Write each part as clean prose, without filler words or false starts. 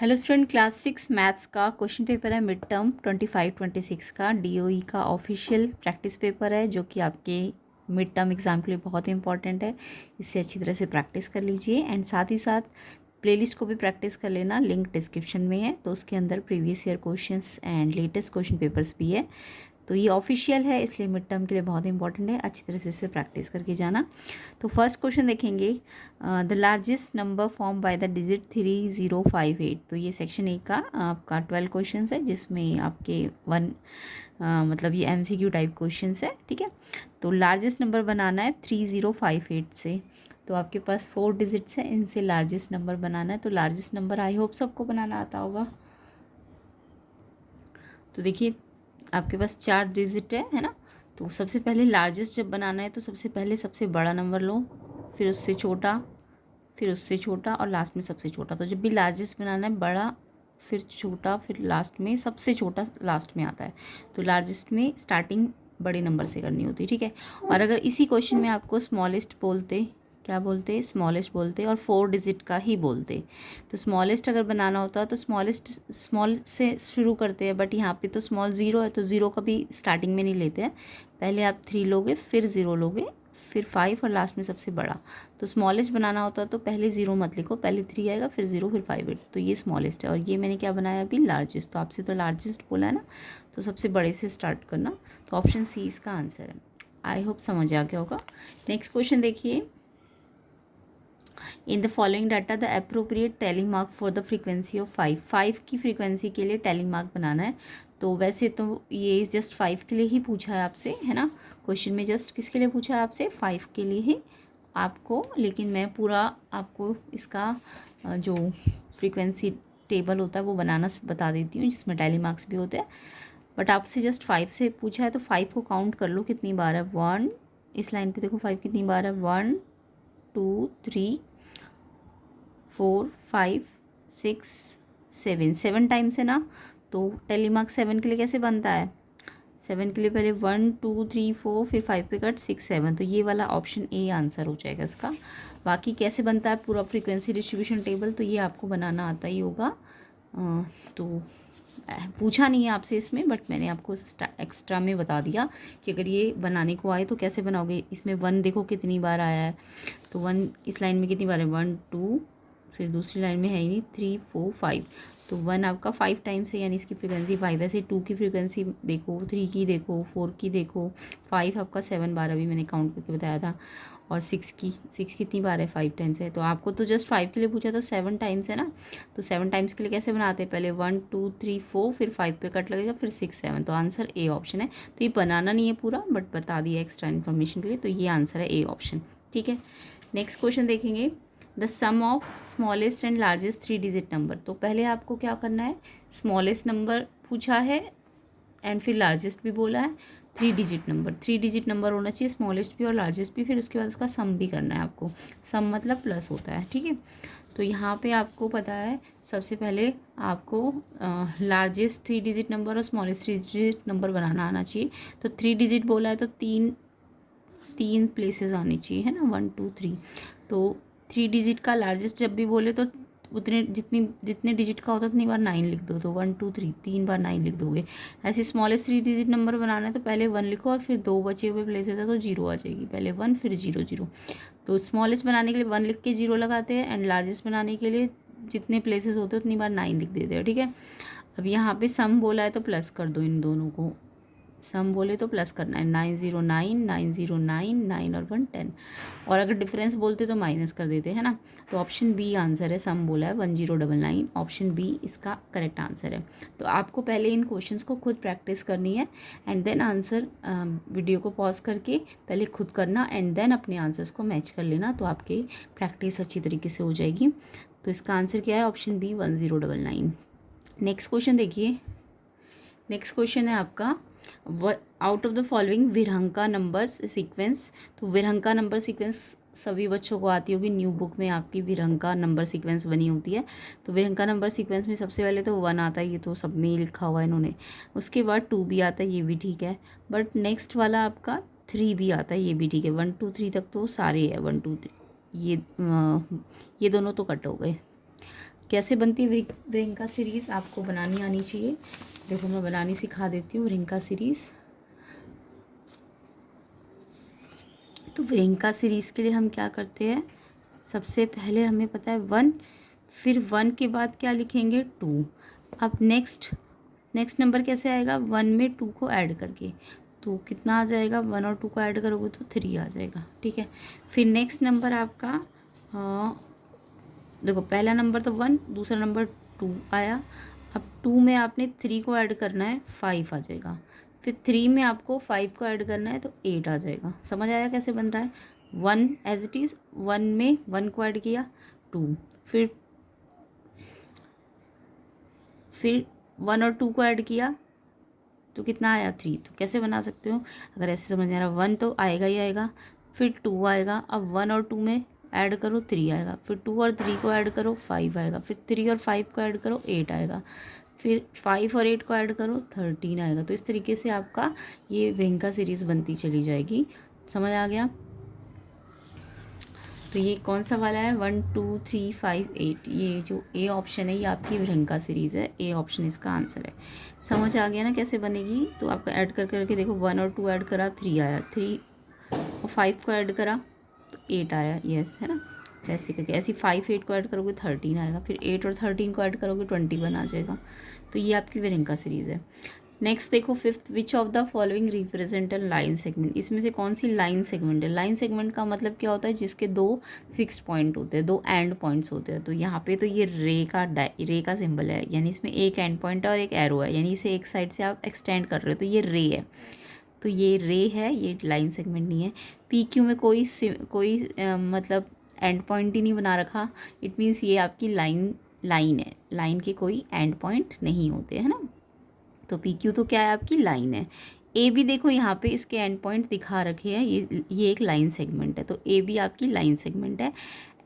Hello student, class 6 maths का question paper है mid term 25-26 का डीओई का ऑफिशियल प्रैक्टिस पेपर है जो कि आपके मिड टर्म एग्ज़ाम के लिए बहुत ही इंपॉर्टेंट है। इससे अच्छी तरह से प्रैक्टिस कर लीजिए एंड साथ ही साथ प्लेलिस्ट को भी प्रैक्टिस कर लेना। लिंक डिस्क्रिप्शन में है, तो उसके अंदर previous year questions and latest question papers भी है। तो ये ऑफिशियल है, इसलिए मिड टर्म के लिए बहुत इंपॉर्टेंट है। अच्छी तरह से इसे प्रैक्टिस करके जाना। तो फर्स्ट क्वेश्चन देखेंगे, the largest number form by the digit 3058। तो ये सेक्शन ए का आपका 12 क्वेश्चन है, जिसमें आपके मतलब ये एमसीक्यू टाइप क्वेश्चन है। ठीक है, तो लार्जेस्ट नंबर बनाना है 3058 से। तो आपके पास 4 डिजिट्स हैं, इनसे लार्जेस्ट नंबर बनाना है। तो लार्जेस्ट नंबर आई होप सबको बनाना आता होगा। तो देखिए आपके पास 4 डिजिट है ना। तो सबसे पहले लार्जेस्ट जब बनाना है तो सबसे पहले सबसे बड़ा नंबर लो, फिर उससे छोटा, फिर उससे छोटा और लास्ट में सबसे छोटा। तो जब भी लार्जेस्ट बनाना है बड़ा, फिर छोटा, फिर लास्ट में सबसे छोटा लास्ट में आता है। तो लार्जेस्ट में स्टार्टिंग बड़े नंबर से करनी होती है। ठीक है, और अगर इसी क्वेश्चन में आपको स्मॉलेस्ट बोलते, क्या बोलते, स्मॉलेस्ट बोलते और 4 डिजिट का ही बोलते। तो स्मॉलेस्ट अगर बनाना होता तो स्मॉलेस्ट स्मॉल से शुरू करते हैं, बट यहाँ पे तो स्मॉल 0 है तो 0 का भी स्टार्टिंग में नहीं लेते हैं। पहले आप 3 लोगे, फिर 0 लोगे, फिर 5 और लास्ट में सबसे बड़ा। तो स्मॉलेस्ट बनाना होता तो पहले 0 मत लिखो, पहले 3 आएगा, फिर 0, फिर 5 8। तो ये स्मॉलेस्ट है और ये मैंने क्या बनाया अभी, लार्जेस्ट। तो आपसे तो लार्जेस्ट बोला है ना, तो सबसे बड़े से स्टार्ट करना। तो ऑप्शन सी इसका आंसर है। आई होप समझ आ गया होगा। नेक्स्ट क्वेश्चन देखिए, in the following data the appropriate टैलिंग mark for the frequency of 5 की फ्रीक्वेंसी के लिए टैलिंग मार्क बनाना है। तो वैसे तो ये जस्ट 5 के लिए ही पूछा है आपसे, है ना। क्वेश्चन में जस्ट किसके लिए पूछा है आपसे, 5 के लिए ही आपको। लेकिन मैं पूरा आपको इसका जो फ्रीक्वेंसी टेबल होता है वो बनाना बता देती हूँ, जिसमें टैलिंग मार्क्स भी होते हैं। बट आपसे जस्ट 5 से पूछा है तो 5 को काउंट कर लो कितनी बार है। 1, इस लाइन पे देखो 5 कितनी बार है, 1 2 3 4 5 6 7, 7 टाइम्स है ना। तो टेलीमार्क 7 के लिए कैसे बनता है, 7 के लिए पहले 1 2 3 4, फिर 5 पे कट 6 7। तो ये वाला ऑप्शन ए आंसर हो जाएगा इसका। बाकी कैसे बनता है पूरा फ्रीक्वेंसी डिस्ट्रीब्यूशन टेबल, तो ये आपको बनाना आता ही होगा। तो पूछा नहीं है आपसे इसमें, बट मैंने आपको एक्स्ट्रा में बता दिया कि अगर ये बनाने को आए तो कैसे बनाओगे। इसमें 1 देखो कितनी बार आया है, तो 1 इस लाइन में कितनी बार है, 1 2, फिर दूसरी लाइन में है ही नहीं, 3 4 5। तो 1 आपका 5 टाइम्स है, यानी इसकी फ्रीक्वेंसी 5। ऐसे 2 की फ्रीक्वेंसी देखो, 3 की देखो, 4 की देखो, 5 आपका 7 बार अभी मैंने काउंट करके बताया था। और 6 कितनी बार है, 5 टाइम्स है। तो आपको तो जस्ट 5 के लिए पूछा तो 7 टाइम्स है ना। तो 7 टाइम्स के लिए कैसे बनाते हैं, पहले 1 2 3 4, फिर 5 पे कट लगेगा, फिर 6 7। तो आंसर ए ऑप्शन है। तो ये बनाना नहीं है पूरा, बट बता दिया एक्स्ट्रा इन्फॉर्मेशन के लिए। तो ये आंसर है ए ऑप्शन। ठीक है, नेक्स्ट क्वेश्चन देखेंगे, the sum of smallest and largest 3 digit number. तो पहले आपको क्या करना है, स्मॉलेस्ट नंबर पूछा है एंड फिर लार्जेस्ट भी बोला है। 3 डिजिट नंबर होना चाहिए, स्मॉलेस्ट भी और लार्जेस्ट भी। फिर उसके बाद उसका सम भी करना है आपको। सम मतलब प्लस होता है। ठीक है, तो यहाँ पे आपको पता है सबसे पहले आपको लार्जेस्ट 3 डिजिट नंबर और स्मॉलेस्ट 3 डिजिट नंबर बनाना आना चाहिए। तो 3 डिजिट बोला है तो तीन प्लेसेस आनी चाहिए, है ना, 1 2 3। तो 3 डिजिट का लार्जेस्ट जब भी बोले तो उतने जितने डिजिट का होता है उतनी बार 9 लिख दो। तो 1 2 3 3 बार 9 लिख दोगे। ऐसे स्मॉलेस्ट 3 डिजिट नंबर बनाना है तो पहले 1 लिखो और फिर 2 बचे हुए प्लेसेस है तो 0 आ जाएगी। पहले 1 फिर 0 0। तो स्मॉलेस्ट बनाने के लिए 1 लिख के 0 लगाते हैं एंड लार्जेस्ट बनाने के लिए जितने प्लेसेस होते हैं उतनी बार 9 लिख देते हैं। ठीक है, अब यहाँ पे सम बोला है तो प्लस कर दो इन दोनों को। सम बोले तो प्लस करना है, 909 909 9 और 1 10। और अगर डिफरेंस बोलते तो माइनस कर देते हैं ना। तो ऑप्शन बी आंसर है, सम बोला है 1099। ऑप्शन बी इसका करेक्ट आंसर है। तो आपको पहले इन क्वेश्चंस को खुद प्रैक्टिस करनी है एंड देन आंसर, वीडियो को पॉज करके पहले खुद करना एंड देन अपने आंसर्स को मैच कर लेना। तो आपकी प्रैक्टिस अच्छी तरीके से हो जाएगी। तो इसका आंसर क्या है, ऑप्शन बी 1099। नेक्स्ट क्वेश्चन देखिए, नेक्स्ट क्वेश्चन है आपका, out of the following Virahanka numbers sequence. तो विरहंका नंबर सीक्वेंस सभी बच्चों को आती होगी, न्यू बुक में आपकी विरहंका नंबर सीक्वेंस बनी होती है। तो विरहंका नंबर सीक्वेंस में सबसे पहले तो 1 आता है, ये तो सब में ही लिखा हुआ है इन्होंने। उसके बाद 2 भी आता है, ये भी ठीक है। बट नेक्स्ट वाला आपका 3 भी आता है, ये भी ठीक है। 1 2 3 तक तो सारे है, 1 2 3। ये दोनों तो कट हो गए। कैसे बनती है व्रिंका सीरीज़, आपको बनानी आनी चाहिए। देखो मैं बनानी सिखा देती हूँ व्रिंका सीरीज़। तो व्रिंका सीरीज़ के लिए हम क्या करते हैं, सबसे पहले हमें पता है 1, फिर 1 के बाद क्या लिखेंगे 2। अब नेक्स्ट नंबर कैसे आएगा, 1 में 2 को ऐड करके, तो कितना आ जाएगा, 1 और 2 को ऐड करोगे तो 3 आ जाएगा, ठीक है। फिर नेक्स्ट नंबर आपका देखो पहला नंबर तो 1, दूसरा नंबर 2 आया। अब 2 में आपने 3 को ऐड करना है, 5 आ जाएगा। फिर 3 में आपको 5 को ऐड करना है तो 8 आ जाएगा। समझ आया कैसे बन रहा है। 1 एज इट इज़, 1 में 1 को ऐड किया 2, फिर 1 और 2 को ऐड किया तो कितना आया 3। तो कैसे बना सकते हो, अगर ऐसे समझ आ रहा, 1 तो आएगा ही आएगा, फिर 2 आएगा। अब 1 और 2 में ऐड करो 3 आएगा, फिर 2 और 3 को ऐड करो 5 आएगा, फिर 3 और 5 को ऐड करो 8 आएगा, फिर 5 और 8 को ऐड करो 13 आएगा। तो इस तरीके से आपका ये व्रिंका सीरीज़ बनती चली जाएगी। समझ आ गया। तो ये कौन सा वाला है, 1 2 3 5 8, ये जो ए ऑप्शन है ये आपकी व्रिंका सीरीज़ है, ए ऑप्शन इसका आंसर है। समझ आ गया ना कैसे बनेगी। तो आपका ऐड करके देखो, 1 और 2 ऐड करा 3 आया, 3 और 5 को ऐड करा तो 8 आया, यस है ना। तो ऐसे करके ऐसे 5 8 को ऐड करोगे 13 आएगा, फिर 8 और 13 को ऐड करोगे 21 आ जाएगा। तो ये आपकी व्रिंका सीरीज़ है। नेक्स्ट देखो 5th, which of the following represent a line segment, इसमें से कौन सी लाइन सेगमेंट है। लाइन सेगमेंट का मतलब क्या होता है, जिसके 2 फिक्स्ड पॉइंट होते हैं, 2 एंड पॉइंट्स होते हैं। तो यहाँ पे तो ये रे का सिंबल है, यानी इसमें एक एंड पॉइंट है और एक एरो है, यानी इसे एक साइड से आप एक्सटेंड कर रहे हो तो ये रे है। तो ये रे है, ये लाइन सेगमेंट नहीं है। पी क्यू में कोई मतलब एंड पॉइंट ही नहीं बना रखा, इट मीन्स ये आपकी लाइन है, लाइन के कोई एंड पॉइंट नहीं होते, है ना। तो पी क्यू तो क्या है, आपकी लाइन है। ए भी देखो यहाँ पे इसके एंड पॉइंट दिखा रखे हैं, ये एक लाइन सेगमेंट है, तो ए भी आपकी लाइन सेगमेंट है।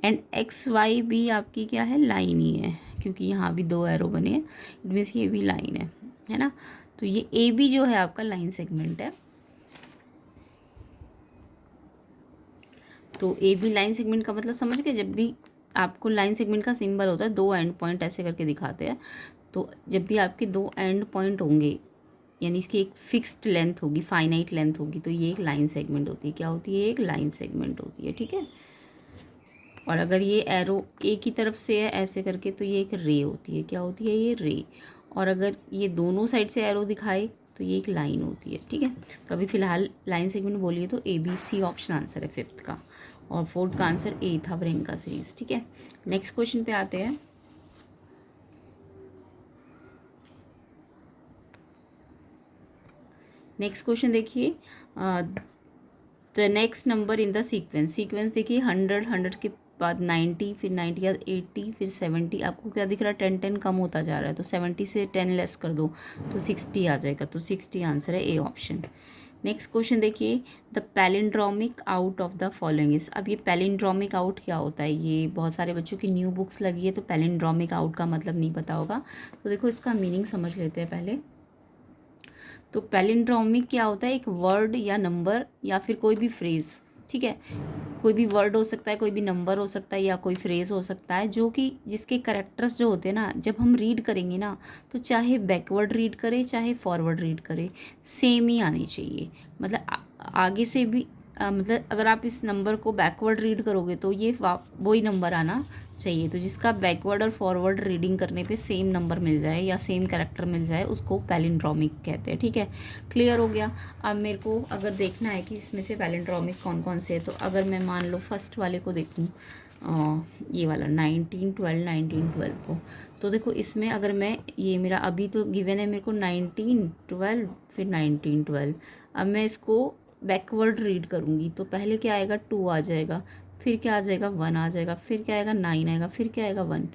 एंड एक्स वाई भी आपकी क्या है, लाइन ही है, क्योंकि यहाँ भी 2 एरो बने हैं, इट मीन्स ये भी लाइन है ना। तो ये ए भी जो है आपका लाइन सेगमेंट है। तो ए बी लाइन सेगमेंट का मतलब समझ गए, जब भी आपको लाइन सेगमेंट का सिंबल होता है 2 एंड पॉइंट ऐसे करके दिखाते हैं, तो जब भी आपके 2 एंड पॉइंट होंगे, यानी इसकी एक फिक्स्ड लेंथ होगी, फाइनाइट लेंथ होगी, तो ये एक लाइन सेगमेंट होती है। क्या होती है, एक लाइन सेगमेंट होती है, ठीक है। और अगर ये एरो ए की तरफ से है ऐसे करके, तो ये एक रे होती है। क्या होती है, ये रे। और अगर ये दोनों साइड से एरो दिखाए तो ये एक लाइन होती है, ठीक है। तो अभी फिलहाल लाइन सेगमेंट बोलिए तो A B C option answer है 5th का, और 4th का आंसर ए था, व्रिंका सीरीज, ठीक है। नेक्स्ट क्वेश्चन पे आते हैं। नेक्स्ट क्वेश्चन देखिए, the next number in the sequence देखिए, 100 के बाद 90, फिर 90 के बाद 80, फिर 70। आपको क्या दिख रहा है, 10 कम होता जा रहा है, तो 70 से 10 लेस कर दो तो 60 आ जाएगा। तो 60 आंसर है, ए ऑप्शन। नेक्स्ट क्वेश्चन देखिए, the palindromic out of the following is. अब ये पैलिंड्रोमिक आउट क्या होता है, ये बहुत सारे बच्चों की न्यू बुक्स लगी है तो पैलिंड्रोमिक आउट का मतलब नहीं पता होगा। तो देखो इसका मीनिंग समझ लेते हैं पहले। तो पैलिंड्रोमिक क्या होता है, एक वर्ड या नंबर या फिर कोई भी फ्रेज़, ठीक है। कोई भी वर्ड हो सकता है, कोई भी नंबर हो सकता है, या कोई फ्रेज़ हो सकता है, जो कि जिसके कैरेक्टर्स जो होते हैं ना, जब हम रीड करेंगे ना, तो चाहे बैकवर्ड रीड करें चाहे फॉरवर्ड रीड करें, सेम ही आनी चाहिए। मतलब आगे से भी मतलब अगर आप इस नंबर को बैकवर्ड रीड करोगे तो ये वही नंबर आना चाहिए। तो जिसका बैकवर्ड और फॉरवर्ड रीडिंग करने पे सेम नंबर मिल जाए या सेम कैरेक्टर मिल जाए, उसको पैलिंड्रोमिक कहते हैं, ठीक है। क्लियर हो गया। अब मेरे को अगर देखना है कि इसमें से पैलिंड्रोमिक कौन कौन से है, तो अगर मैं मान लो फर्स्ट वाले को देखूँ, ये वाला 1912 1912 को, तो देखो इसमें अगर मैं, ये मेरा अभी तो गिवन है मेरे को 1912 फिर 1912, अब मैं इसको बैकवर्ड रीड करूँगी तो पहले क्या आएगा, 2 आ जाएगा, फिर क्या आ जाएगा, 1 आ जाएगा, फिर क्या आएगा, 9 आएगा, फिर क्या आएगा, 1,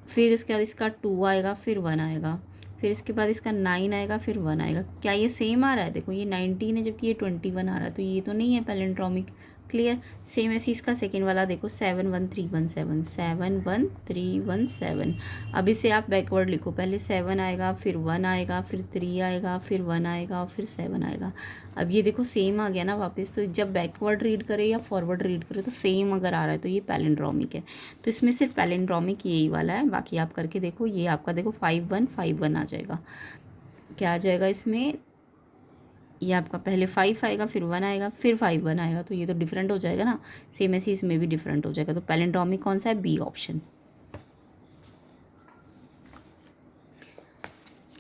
फिर इसके बाद इसका 2 आएगा, फिर 1 आएगा, फिर इसके बाद इसका 9 आएगा, फिर 1 आएगा। क्या ये सेम आ रहा है, देखो ये 19 है जबकि ये 21 आ रहा है, तो ये तो नहीं है पैलिंड्रोमिक, क्लियर। सेम ऐसे इसका सेकेंड वाला देखो 71317, 71317। अब इसे आप बैकवर्ड लिखो, पहले 7 आएगा, फिर 1 आएगा, फिर 3 आएगा, फिर 1 आएगा, फिर 7 आएगा। अब ये देखो सेम आ गया ना वापस। तो जब बैकवर्ड रीड करे या फॉरवर्ड रीड करे तो सेम अगर आ रहा है तो ये पैलिंड्रोमिक है। तो इसमें सिर्फ पैलिंड्रोमिक यही वाला है, बाकी आप करके देखो। ये आपका देखो 5151 आ जाएगा। क्या आ जाएगा इसमें, ये आपका पहले 5 आएगा, फिर 1 आएगा, फिर 5 1 आएगा। तो ये तो डिफरेंट हो जाएगा ना, सेम ऐसे इसमें भी डिफरेंट हो जाएगा। तो पैलिंड्रोमिक कौन सा है, बी ऑप्शन।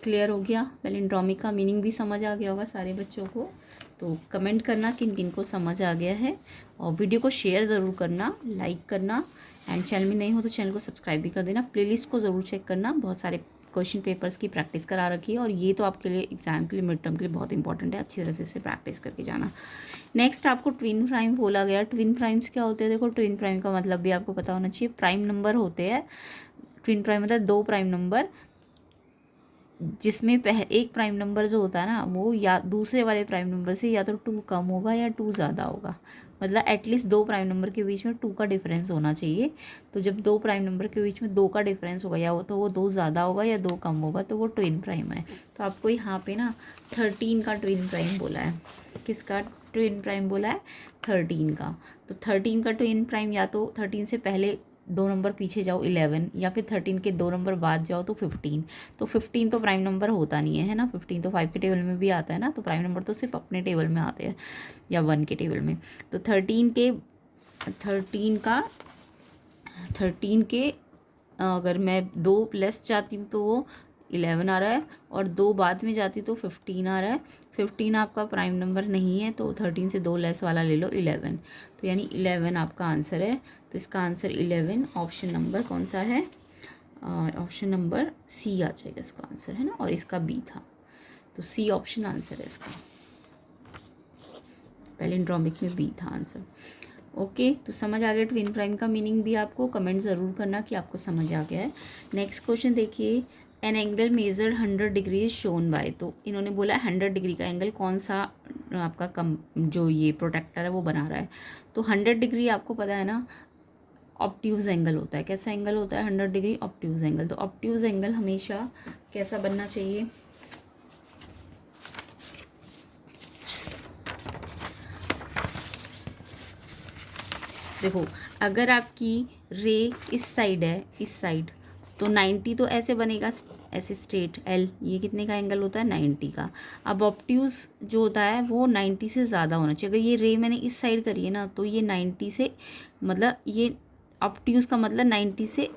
क्लियर हो गया। पैलिंड्रोमिक का मीनिंग भी समझ आ गया होगा सारे बच्चों को। तो कमेंट करना किन किन को समझ आ गया है, और वीडियो को शेयर ज़रूर करना, लाइक करना, एंड चैनल में नहीं हो तो चैनल को सब्सक्राइब भी कर देना। प्लेलिस्ट को ज़रूर चेक करना, बहुत सारे क्वेश्चन पेपर्स की प्रैक्टिस करा रखी है, और ये तो आपके लिए एग्जाम के लिए, मिड टर्म के लिए बहुत इंपॉर्टेंट है। अच्छी तरह से इसे प्रैक्टिस करके जाना। नेक्स्ट आपको ट्विन प्राइम बोला गया। ट्विन प्राइम्स क्या होते हैं, देखो ट्विन प्राइम का मतलब भी आपको पता होना चाहिए। प्राइम नंबर होते हैं, ट्विन प्राइम मतलब दो प्राइम नंबर, जिसमें एक प्राइम नंबर जो होता है ना वो या दूसरे वाले प्राइम नंबर से या तो 2 कम होगा या 2 ज़्यादा होगा। मतलब एटलीस्ट दो प्राइम नंबर के बीच में 2 का डिफरेंस होना चाहिए। तो जब दो प्राइम नंबर के बीच में 2 का डिफरेंस होगा, या तो वो 2 ज़्यादा होगा या 2 कम होगा, तो वो ट्विन प्राइम है। तो आपको यहाँ पे ना 13 का ट्विन प्राइम बोला है। किसका ट्विन प्राइम बोला है, 13 का। तो 13 का ट्विन प्राइम या तो 13 से पहले 2 नंबर पीछे जाओ 11, या फिर 13 के 2 नंबर बाद जाओ तो 15। तो 15 तो प्राइम नंबर होता नहीं है ना, 15 तो 5 के टेबल में भी आता है ना। तो प्राइम नंबर तो सिर्फ अपने टेबल में आते हैं या 1 के टेबल में। तो 13 के अगर मैं 2 प्लस जाती हूँ तो वो 11 आ रहा है, और 2 बाद में जाती तो 15 आ रहा है। 15 आपका प्राइम नंबर नहीं है, तो 13 से 2 लेस वाला ले लो 11। तो यानी 11 आपका आंसर है। तो इसका आंसर 11, ऑप्शन नंबर कौन सा है, ऑप्शन नंबर सी आ जाएगा इसका आंसर, है ना। और इसका बी था, तो सी ऑप्शन आंसर है इसका। पैलिंड्रोमिक में बी था आंसर। ओके, तो समझ आ गया ट्विन प्राइम का मीनिंग भी आपको। कमेंट ज़रूर करना कि आपको समझ आ गया है। नेक्स्ट क्वेश्चन देखिए, an angle measure 100 degree shown by. तो इन्होंने बोला 100 डिग्री का एंगल कौन सा आपका जो ये प्रोटेक्टर है वो बना रहा है। तो 100 डिग्री आपको पता है ना, ऑब्ट्यूज एंगल होता है। कैसा एंगल होता है, 100 डिग्री ऑब्ट्यूज एंगल। तो ऑब्ट्यूज एंगल हमेशा कैसा बनना चाहिए, देखो अगर आपकी रे इस साइड है, इस साइड, तो 90 तो ऐसे बनेगा, ऐसे स्ट्रेट एल। ये कितने का एंगल होता है, 90 का। अब ऑब्ट्यूज जो होता है वो 90 से ज़्यादा होना चाहिए। अगर ये रे मैंने इस साइड करी है ना, तो ये 90 से, मतलब ये ऑब्ट्यूज का मतलब 90 से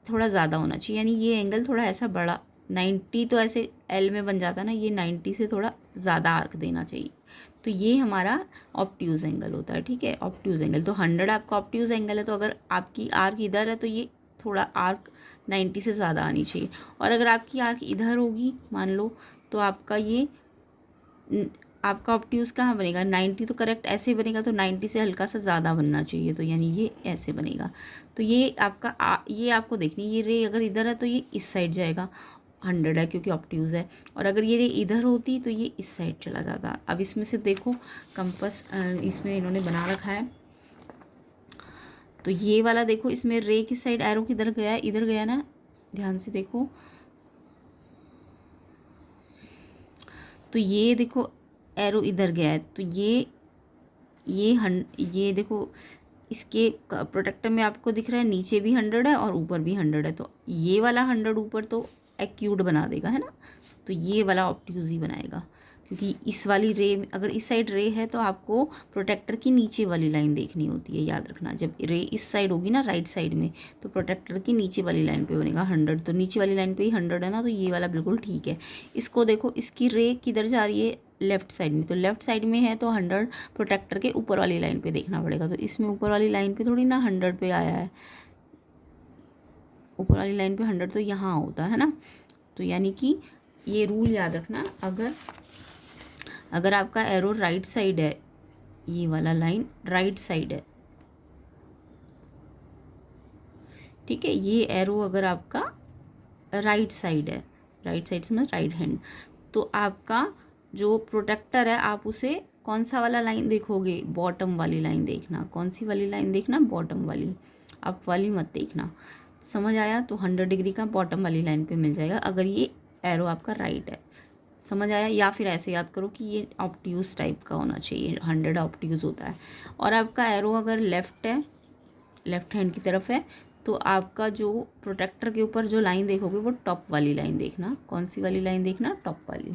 थोड़ा ज़्यादा होना चाहिए। यानी ये एंगल थोड़ा ऐसा बड़ा, 90 तो ऐसे एल में बन जाता है ना, ये 90 से थोड़ा ज़्यादा आर्क देना चाहिए। तो ये हमारा ऑब्ट्यूज एंगल होता है, ठीक है। ऑब्ट्यूज एंगल तो 100 आपका ऑब्ट्यूज एंगल है। तो अगर आपकी आर्क इधर है तो ये थोड़ा आर्क 90 से ज़्यादा आनी चाहिए। और अगर आपकी आर्क इधर होगी मान लो, तो आपका ये आपका ऑब्ट्यूज कहाँ बनेगा, 90 तो करेक्ट ऐसे बनेगा, तो 90 से हल्का सा ज़्यादा बनना चाहिए। तो यानी ये ऐसे बनेगा। तो ये आपका ये आपको देखनी, ये रे अगर इधर है तो ये इस साइड जाएगा, 100 है क्योंकि ऑब्ट्यूज है। और अगर ये रे इधर होती तो ये इस साइड चला जाता। अब इसमें से देखो कंपास इसमें इन्होंने बना रखा है। तो ये वाला देखो, इसमें रे किस साइड, एरो किधर गया है, इधर गया ना, ध्यान से देखो। तो ये देखो एरो इधर गया है, तो ये देखो इसके प्रोटेक्टर में आपको दिख रहा है नीचे भी 100 है और ऊपर भी 100 है। तो ये वाला 100 ऊपर तो एक्यूट बना देगा, है ना। तो ये वाला ऑब्ट्यूज ही बनाएगा, क्योंकि इस वाली रे अगर इस साइड रे है तो आपको प्रोटेक्टर की नीचे वाली लाइन देखनी होती है, याद रखना। जब रे इस साइड होगी ना, राइट साइड में, तो प्रोटेक्टर की नीचे वाली लाइन पे बनेगा 100। तो नीचे वाली लाइन पे ही 100 है ना, तो ये वाला बिल्कुल ठीक है। इसको देखो, इसकी रे किधर जा रही है, लेफ्ट साइड में। तो लेफ्ट साइड में है तो 100 प्रोटेक्टर के ऊपर वाली लाइन पे देखना पड़ेगा। तो इसमें ऊपर वाली लाइन पे थोड़ी ना 100 पे आया है, ऊपर वाली लाइन पे 100 तो यहाँ होता है ना। तो यानी कि ये रूल याद रखना, अगर आपका एरो राइट साइड है, ये वाला लाइन राइट साइड है, ठीक है। ये एरो अगर आपका राइट साइड है, राइट साइड से मतलब राइट हैंड, तो आपका जो प्रोटेक्टर है आप उसे कौन सा वाला लाइन देखोगे, बॉटम वाली लाइन देखना। कौन सी वाली लाइन देखना, बॉटम वाली, अप वाली मत देखना। समझ आया? तो 100 डिग्री का बॉटम वाली लाइन पे मिल जाएगा अगर ये एरो आपका राइट है। समझ आया? या फिर ऐसे याद करो कि ये ऑब्ट्यूज टाइप का होना चाहिए, 100 ऑब्ट्यूज होता है। और आपका एरो अगर लेफ्ट है, लेफ्ट हैंड की तरफ है, तो आपका जो प्रोटेक्टर के ऊपर जो लाइन देखोगे वो टॉप वाली लाइन देखना। कौन सी वाली लाइन देखना, टॉप वाली।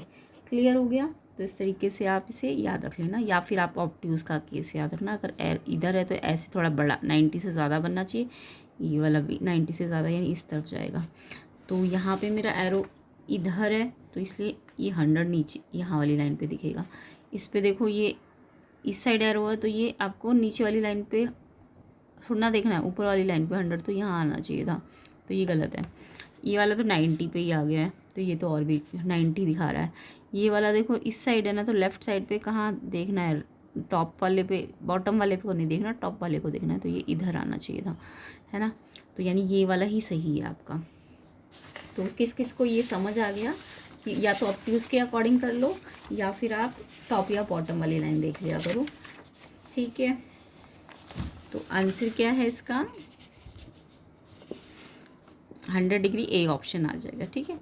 क्लियर हो गया? तो इस तरीके से आप इसे याद रख लेना, या फिर आप ऑब्ट्यूज का केस याद रखना। अगर इधर है तो ऐसे थोड़ा बड़ा 90 से ज़्यादा बनना चाहिए, ये वाला भी 90 से ज़्यादा, यानी इस तरफ जाएगा। तो यहाँ पे मेरा एरो इधर है तो इसलिए ये 100 नीचे यहाँ वाली लाइन पे दिखेगा। इस पे देखो ये इस साइड एरो है तो ये आपको नीचे वाली लाइन पे थोड़ा देखना है, ऊपर वाली लाइन पे 100 तो यहाँ आना चाहिए था, तो ये गलत है। ये वाला तो 90 पे ही आ गया है, तो ये तो और भी 90 दिखा रहा है। ये वाला देखो इस साइड है ना, तो लेफ़्ट साइड पे कहाँ देखना है, टॉप वाले पे, बॉटम वाले पे को नहीं देखना, टॉप वाले को देखना है, तो ये इधर आना चाहिए था, है ना। तो यानी ये वाला ही सही है आपका। तो किस किस को ये समझ आ गया कि या तो ऑब्ट्यूज के अकॉर्डिंग कर लो, या फिर आप टॉप या बॉटम वाली लाइन देख लिया करो, ठीक है। तो आंसर क्या है इसका, 100 डिग्री ए ऑप्शन आ जाएगा, ठीक है।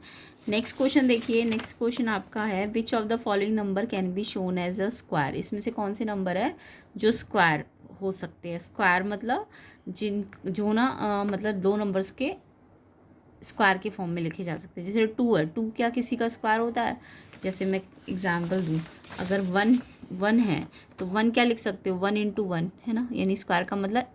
नेक्स्ट क्वेश्चन देखिए। नेक्स्ट क्वेश्चन आपका है, which of the following number can be shown as a square. इसमें से कौन से नंबर है जो स्क्वायर हो सकते हैं। स्क्वायर मतलब जिन जो ना मतलब दो नंबर्स के स्क्वायर के फॉर्म में लिखे जा सकते हैं। जैसे 2 है, 2 क्या किसी का स्क्वायर होता है। जैसे मैं एग्जांपल दूँ, अगर 1 है तो 1 क्या लिख सकते हो, 1 इंटू 1, है ना, यानी स्क्वायर का मतलब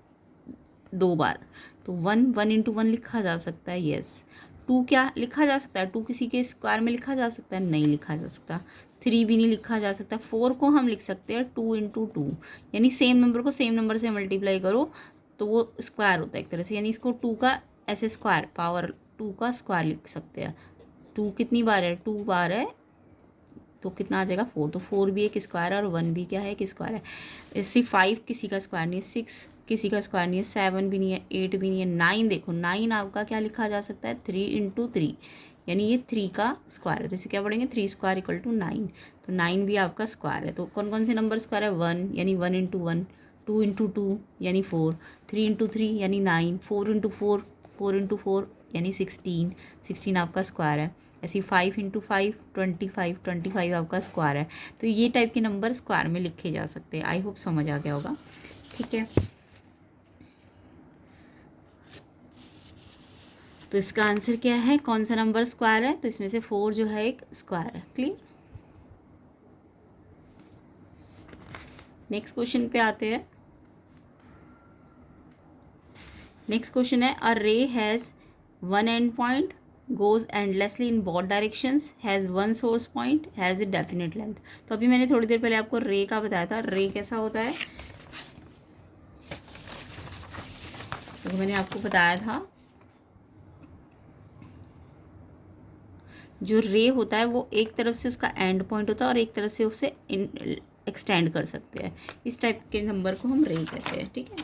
2 बार। तो 1 इंटू 1 लिखा जा सकता है, यस। 2 क्या लिखा जा सकता है, 2 किसी के स्क्वायर में लिखा जा सकता है, नहीं लिखा जा सकता। 3 भी नहीं लिखा जा सकता। 4 को हम लिख सकते हैं 2 इंटू 2, यानी सेम नंबर को सेम नंबर से मल्टीप्लाई करो तो वो स्क्वायर होता है एक तरह से, यानी इसको 2 का ऐसे स्क्वायर, पावर 2 का स्क्वायर लिख सकते हैं। 2 कितनी बार है, 2 बार है, तो कितना आ जाएगा 4। तो 4 भी एक स्क्वायर है और 1 भी क्या है, एक स्क्वायर है। इससे 5 किसी का स्क्वायर नहीं है, 6 किसी का स्क्वायर नहीं है, 7 भी नहीं है, 8 भी नहीं है, 9 देखो, 9 आपका क्या लिखा जा सकता है, 3 इंटू 3, यानी ये 3 का स्क्वायर है। तो इसे क्या पढ़ेंगे, 3 स्क्वायर इक्वल टू 9। तो 9 भी आपका स्क्वायर है। तो कौन कौन से नंबर स्क्वायर है, 1 यानी 1 इंटू 1, 2 इंटू 2 यानी 4, 3 इंटू 3 यानी 9, 4 इंटू 4, 4 इंटू 4 यानी 16, 16 आपका स्क्वायर है। ऐसी 5 इंटू 5 25, 25 आपका स्क्वायर है। तो ये टाइप के नंबर स्क्वायर में लिखे जा सकते हैं। आई होप समझ आ गया होगा, ठीक है। तो इसका आंसर क्या है, कौन सा नंबर स्क्वायर है, तो इसमें से 4 जो है एक स्क्वायर है। क्लियर। नेक्स्ट क्वेश्चन पे आते हैं। नेक्स्ट क्वेश्चन है, अ रे has one and point, goes endlessly in both directions, has one source point, has a definite length। तो अभी मैंने थोड़ी देर पहले आपको रे का बताया था। रे कैसा होता है, तो मैंने आपको बताया था जो रे होता है वो एक तरफ से उसका एंड पॉइंट होता है और एक तरफ से उसे एक्सटेंड कर सकते हैं। इस टाइप के नंबर को हम रे कहते हैं, ठीक है।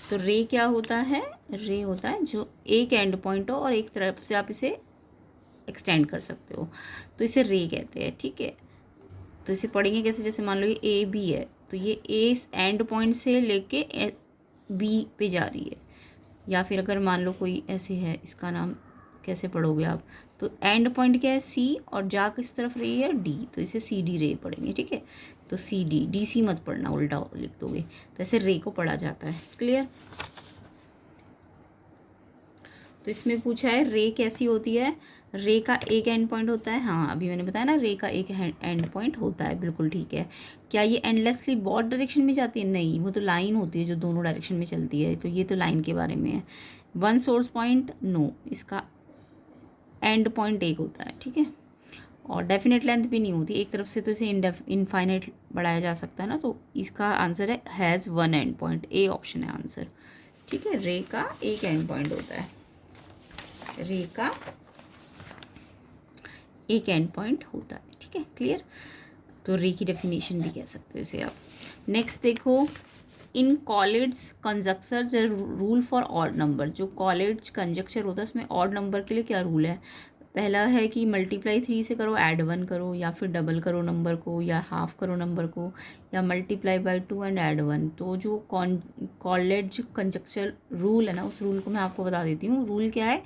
तो रे क्या होता है, रे होता है जो एक एंड पॉइंट हो और एक तरफ से आप इसे एक्सटेंड कर सकते हो, तो इसे रे कहते हैं, ठीक है। तो इसे पढ़ेंगे कैसे, जैसे मान लो ये ए बी है, तो ये ए एंड पॉइंट से लेके बी पे जा रही है। या फिर अगर मान लो कोई ऐसे है, इसका नाम कैसे पढ़ोगे आप, तो एंड पॉइंट क्या है सी और जा किस तरफ रही है डी, तो इसे सी डी रे पढ़ेंगे, ठीक है। तो सी डी, डी सी मत पढ़ना, उल्टा लिख दोगे, तो ऐसे रे को पढ़ा जाता है। क्लियर। तो इसमें पूछा है रे कैसी होती है, रे का एक एंड पॉइंट होता है। हाँ अभी मैंने बताया ना, रे का एक एंड पॉइंट होता है, बिल्कुल ठीक है। क्या ये एंडलेसली बहुत डायरेक्शन में जाती है, नहीं, वो तो लाइन होती है जो दोनों डायरेक्शन में चलती है, तो ये तो लाइन के बारे में है। वन सोर्स पॉइंट, नो, इसका एंड पॉइंट एक होता है, ठीक है। और डेफिनेट लेंथ भी नहीं होती, एक तरफ से तो इसे इनफाइनाइट बढ़ाया जा सकता है ना, तो इसका आंसर है has one and point, A option है आंसर, ठीक है। रे का एक एंड पॉइंट होता है, रे का एक एंड पॉइंट होता है, ठीक है। क्लियर। तो रे की डेफिनेशन भी कह सकते हो इसे आप। नेक्स्ट देखो, in Collatz conjecture rule for odd number, जो कॉलेड्स कंजक्चर होता है उसमें ऑड नंबर के लिए क्या रूल है, पहला है कि मल्टीप्लाई 3 से करो, ऐड 1 करो, या फिर डबल करो नंबर को, या हाफ करो नंबर को, या मल्टीप्लाई बाय 2 एंड ऐड 1। तो जो कॉलेज कंजक्शन रूल है ना, उस रूल को मैं आपको बता देती हूँ। रूल क्या है,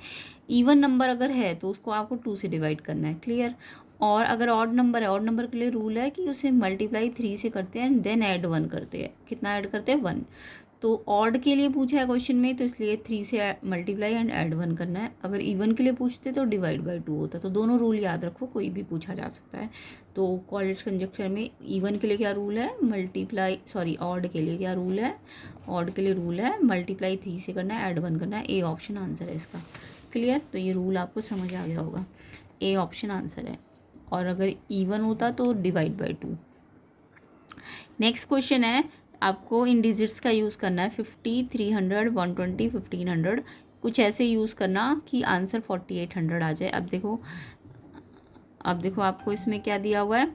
इवन नंबर अगर है तो उसको आपको 2 से डिवाइड करना है, क्लियर। और अगर ऑड नंबर है, ऑड नंबर के लिए रूल है कि उसे मल्टीप्लाई 3 से करते हैं एंड देन ऐड 1 करते हैं। कितना ऐड करते हैं, 1। तो ऑड के लिए पूछा है क्वेश्चन में, तो इसलिए 3 से मल्टीप्लाई एंड ऐड 1 करना है। अगर इवन के लिए पूछते तो डिवाइड बाय 2 होता है। तो दोनों रूल याद रखो, कोई भी पूछा जा सकता है। तो कॉलेज कंजक्शन में इवन के लिए क्या रूल है, ऑड के लिए क्या रूल है, ऑड के लिए रूल है मल्टीप्लाई 3 से करना है, ऐड 1 करना है। ए ऑप्शन आंसर है इसका, क्लियर। तो ये रूल आपको समझ आ गया होगा, ए ऑप्शन आंसर है। और अगर इवन होता तो डिवाइड बाय 2। नेक्स्ट क्वेश्चन है, आपको इन डिजिट्स का यूज़ करना है 50, 300, 120, 1500। कुछ ऐसे यूज़ करना कि आंसर 4800 आ जाए। अब देखो आपको इसमें क्या दिया हुआ है,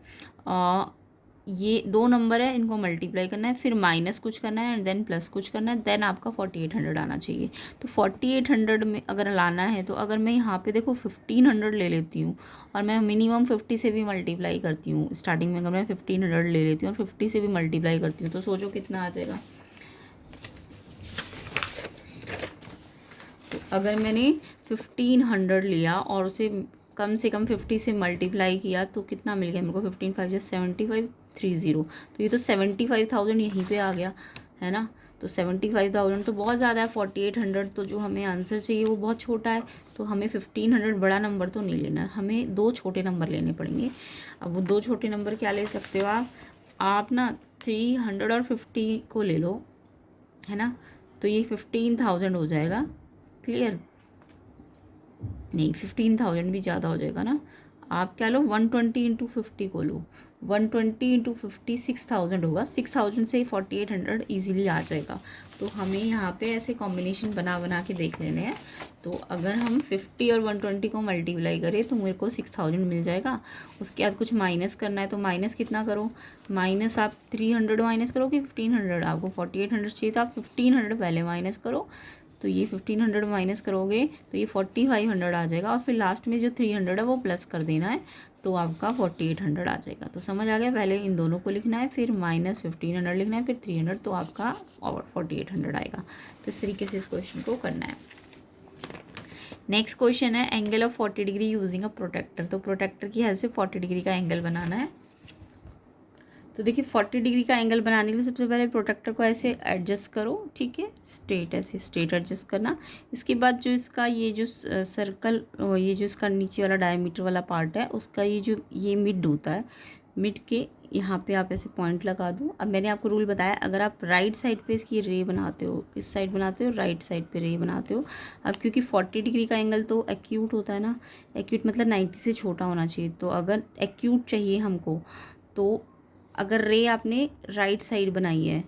ये 2 नंबर है, इनको मल्टीप्लाई करना है, फिर माइनस कुछ करना है एंड देन प्लस कुछ करना है, देन आपका 4800 आना चाहिए। तो 4800 में अगर लाना है तो अगर मैं यहाँ पे देखो 1500 ले लेती हूँ और मैं मिनिमम 50 से भी मल्टीप्लाई करती हूँ, स्टार्टिंग में अगर मैं 1500 ले लेती हूँ और 50 से भी मल्टीप्लाई करती हूँ, तो सोचो कितना आ जाएगा। तो अगर मैंने 1500 लिया और उसे कम से कम 50 से मल्टीप्लाई किया तो कितना मिल गया मेरे को, 15 5 75 30। तो ये तो 75,000 यहीं पे आ गया है ना। तो 75,000 तो बहुत ज़्यादा है, 4800 तो जो हमें आंसर चाहिए वो बहुत छोटा है। तो हमें 1500 बड़ा नंबर तो नहीं लेना, हमें 2 छोटे नंबर लेने पड़ेंगे। अब वो 2 छोटे नंबर क्या ले सकते हो आप ना 300 और 50 को ले लो, है ना। तो ये 15,000 हो जाएगा, क्लियर। नहीं, 15,000 भी ज़्यादा हो जाएगा ना। आप क्या लो, 120 इंटू 50 को लो, 120 इंटू 50 6000 होगा। 6000 से 4800 ईजिली आ जाएगा। तो हमें यहाँ पे ऐसे कॉम्बिनेशन बना के देख लेने हैं। तो अगर हम 50 और 120 को मल्टीप्लाई करें तो मेरे को 6000 मिल जाएगा। उसके बाद कुछ माइनस करना है, तो माइनस कितना करो, माइनस आप 300 माइनस करो कि 1500, आपको 4800 चाहिए तो आप 1500 पहले माइनस करो। तो ये 1500 माइनस करोगे तो ये 4500 आ जाएगा, और फिर लास्ट में जो 300 है वो प्लस कर देना है, तो आपका 4800 आ जाएगा। तो समझ आ गया, पहले इन दोनों को लिखना है, फिर माइनस 1500 लिखना है, फिर 300, तो आपका और 4800 आएगा। तो इस तरीके से इस क्वेश्चन को करना है। नेक्स्ट क्वेश्चन है, angle of 40 degree using a protractor. तो प्रोटेक्टर की हेल्प से 40 डिग्री का एंगल बनाना है। तो देखिए 40 डिग्री का एंगल बनाने के लिए सबसे पहले प्रोटेक्टर को ऐसे एडजस्ट करो, ठीक है, ऐसे स्ट्रेट एडजस्ट करना। इसके बाद जो इसका ये जो सर्कल, ये जो इसका नीचे वाला डायमीटर वाला पार्ट है, उसका ये मिड होता है, मिड के यहाँ पे आप ऐसे पॉइंट लगा दो। अब मैंने आपको रूल बताया, अगर आप राइट साइड पे इसकी रे बनाते हो, किस साइड बनाते हो, राइट साइड पे रे बनाते हो। अब क्योंकि 40 डिग्री का एंगल तो एक्यूट होता है ना, एक्यूट मतलब 90 से छोटा होना चाहिए। तो अगर एक्यूट चाहिए हमको, तो अगर रे आपने राइट साइड बनाई है,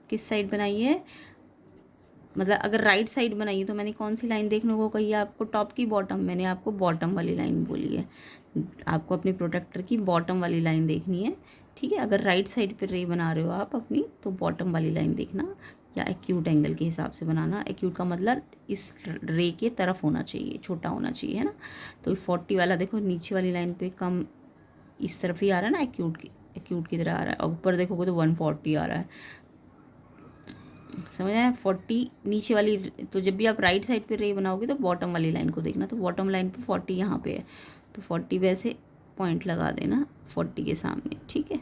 किस साइड बनाई है, मतलब अगर राइट साइड बनाई है, तो मैंने कौन सी लाइन देखने को कही है आपको, टॉप की बॉटम, मैंने आपको बॉटम वाली लाइन बोली है। आपको अपने प्रोटेक्टर की बॉटम वाली लाइन देखनी है, ठीक है। अगर राइट साइड पे रे बना रहे हो आप अपनी, तो बॉटम वाली लाइन देखना, या एक्यूट एंगल के हिसाब से बनाना। एक्यूट का मतलब इस रे के तरफ होना चाहिए, छोटा होना चाहिए, है ना। तो 40 वाला देखो नीचे वाली लाइन पे कम इस तरफ ही आ रहा है ना, एक्यूट की तरह आ रहा है, और ऊपर देखोगे तो 140 आ रहा है, समझ आया। 40 नीचे वाली, तो जब भी आप राइट साइड पे रे बनाओगे तो बॉटम वाली लाइन को देखना। तो बॉटम लाइन पे 40 यहाँ पे है, तो 40 पे ऐसे पॉइंट लगा देना 40 के सामने, ठीक है,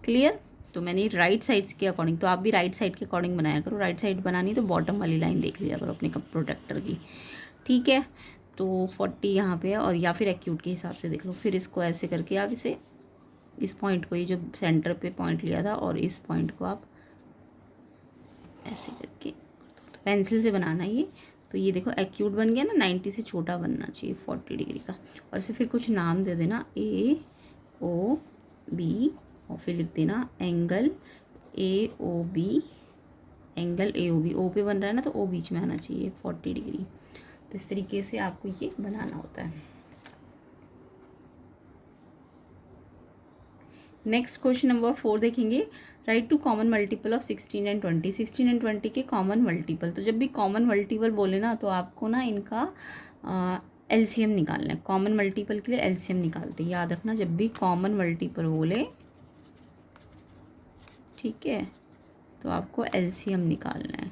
क्लियर। तो मैंने राइट साइड के अकॉर्डिंग, तो आप भी राइट साइड के अकॉर्डिंग बनाया करो। राइट साइड बनानी तो बॉटम वाली लाइन देख लिया करो अपने प्रोटेक्टर की, ठीक है। तो 40 यहाँ पे है, और या फिर एक्यूट के हिसाब से देख लो। फिर इसको ऐसे करके आप इसे, इस पॉइंट को, ये जो सेंटर पे पॉइंट लिया था, और इस पॉइंट को आप ऐसे करके, तो पेंसिल से बनाना ये। तो ये देखो एक्यूट बन गया ना, 90 से छोटा बनना चाहिए 40 डिग्री का। और इसे फिर कुछ नाम दे देना, AOB, और फिर लिख देना एंगल AOB, एंगल AOB, ओ पे बन रहा है ना, तो ओ बीच में आना चाहिए 40 डिग्री। तो इस तरीके से आपको ये बनाना होता है। नेक्स्ट क्वेश्चन नंबर 4 देखेंगे, write two common multiple of 16 and 20। 16 and 20 के कॉमन मल्टीपल। तो जब भी कॉमन मल्टीपल बोले ना, तो आपको ना इनका एलसीएम निकालना है। कॉमन मल्टीपल के लिए एलसीएम निकालते हैं, याद रखना जब भी कॉमन मल्टीपल बोले, ठीक है, तो आपको एलसीएम निकालना है।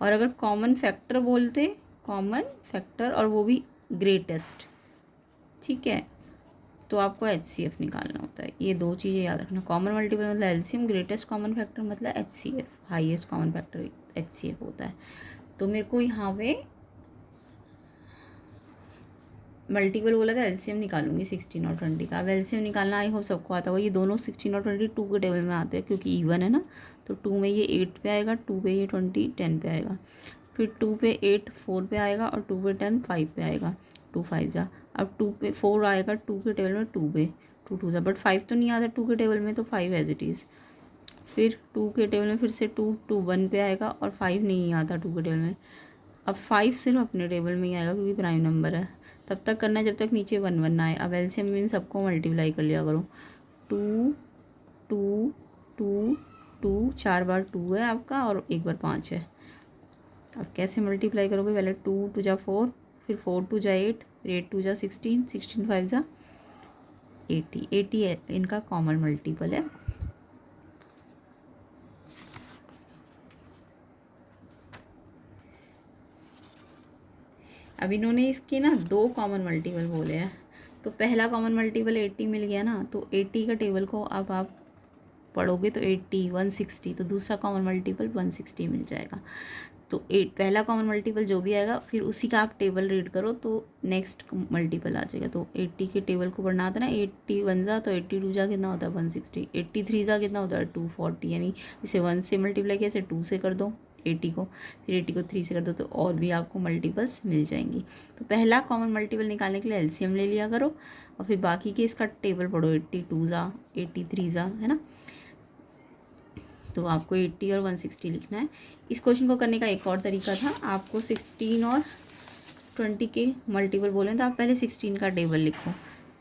और अगर कॉमन फैक्टर बोलते, कॉमन फैक्टर और वो भी ग्रेटेस्ट, ठीक है, तो आपको एचसीएफ निकालना होता है। ये दो चीज़ें याद रखना, कॉमन मल्टीपल मतलब एलसीएम, ग्रेटेस्ट कॉमन फैक्टर मतलब HCF, highest common factor HCF होता है। तो मेरे को यहाँ पे मल्टीपल बोला था, एलसीएम निकालूंगी 16 और 20 का। अब एलसीएम निकालना आई होप सबको आता होगा। ये दोनों 16 और 20 2 के टेबल में आते हैं क्योंकि इवन है ना, तो 2 में ये 8 पे आएगा, 2 पे ये 20 10 पे आएगा, फिर 2 पे 8 4 पे आएगा और 2 पे 10 5 पे आएगा, 2 5 जा। अब 2 पे 4 आएगा 2 के टेबल में, 2 पे 2 2 जा, बट 5 तो नहीं आता 2 के टेबल में, तो 5 एज इट इज़। फिर 2 के टेबल में फिर से 2 2 1 पे आएगा और 5 नहीं आता 2 के टेबल में। अब 5 सिर्फ अपने टेबल में ही आएगा क्योंकि प्राइम नंबर है, तब तक करना है जब तक नीचे 1 1 ना आए। अब एलसीएम में सबको मल्टीप्लाई कर लिया करो, 2 2 2 2 4 बार 2 है आपका और एक बार 5 है। अब कैसे मल्टीप्लाई करोगे, पहले 2 2 जा 4, फिर 4 2 जा 8, फिर 8 2 जा 16, 16 5 जा 80, 80 है इनका कॉमन मल्टीपल है। अब इन्होंने इसके ना दो कॉमन मल्टीपल बोले हैं, तो पहला कॉमन मल्टीपल 80 मिल गया ना, तो 80 का टेबल को अब आप पढ़ोगे तो 80 160, तो दूसरा कॉमन मल्टीपल 160 मिल जाएगा। तो पहला कॉमन मल्टीपल जो भी आएगा फिर उसी का आप टेबल रीड करो तो नेक्स्ट मल्टीपल आ जाएगा। तो 80 के टेबल को पढ़ना आता है ना, 80 1 जा तो 82 जा कितना होता है 160, 83 जा कितना होता है 240, यानी इसे 1 से मल्टीप्लाई किया, इसे 2 से कर दो 80 को, फिर 80 को 3 से कर दो, तो और भी आपको मल्टीपल्स मिल जाएंगी। तो पहला कॉमन मल्टीपल निकालने के लिए एलसीएम ले लिया करो और फिर बाकी के इसका टेबल पढ़ो, 82 जा 83 जा, है ना। तो आपको 80 और 160 लिखना है। इस क्वेश्चन को करने का एक और तरीका था, आपको 16 और 20 के मल्टीपल बोले तो आप पहले 16 का टेबल लिखो,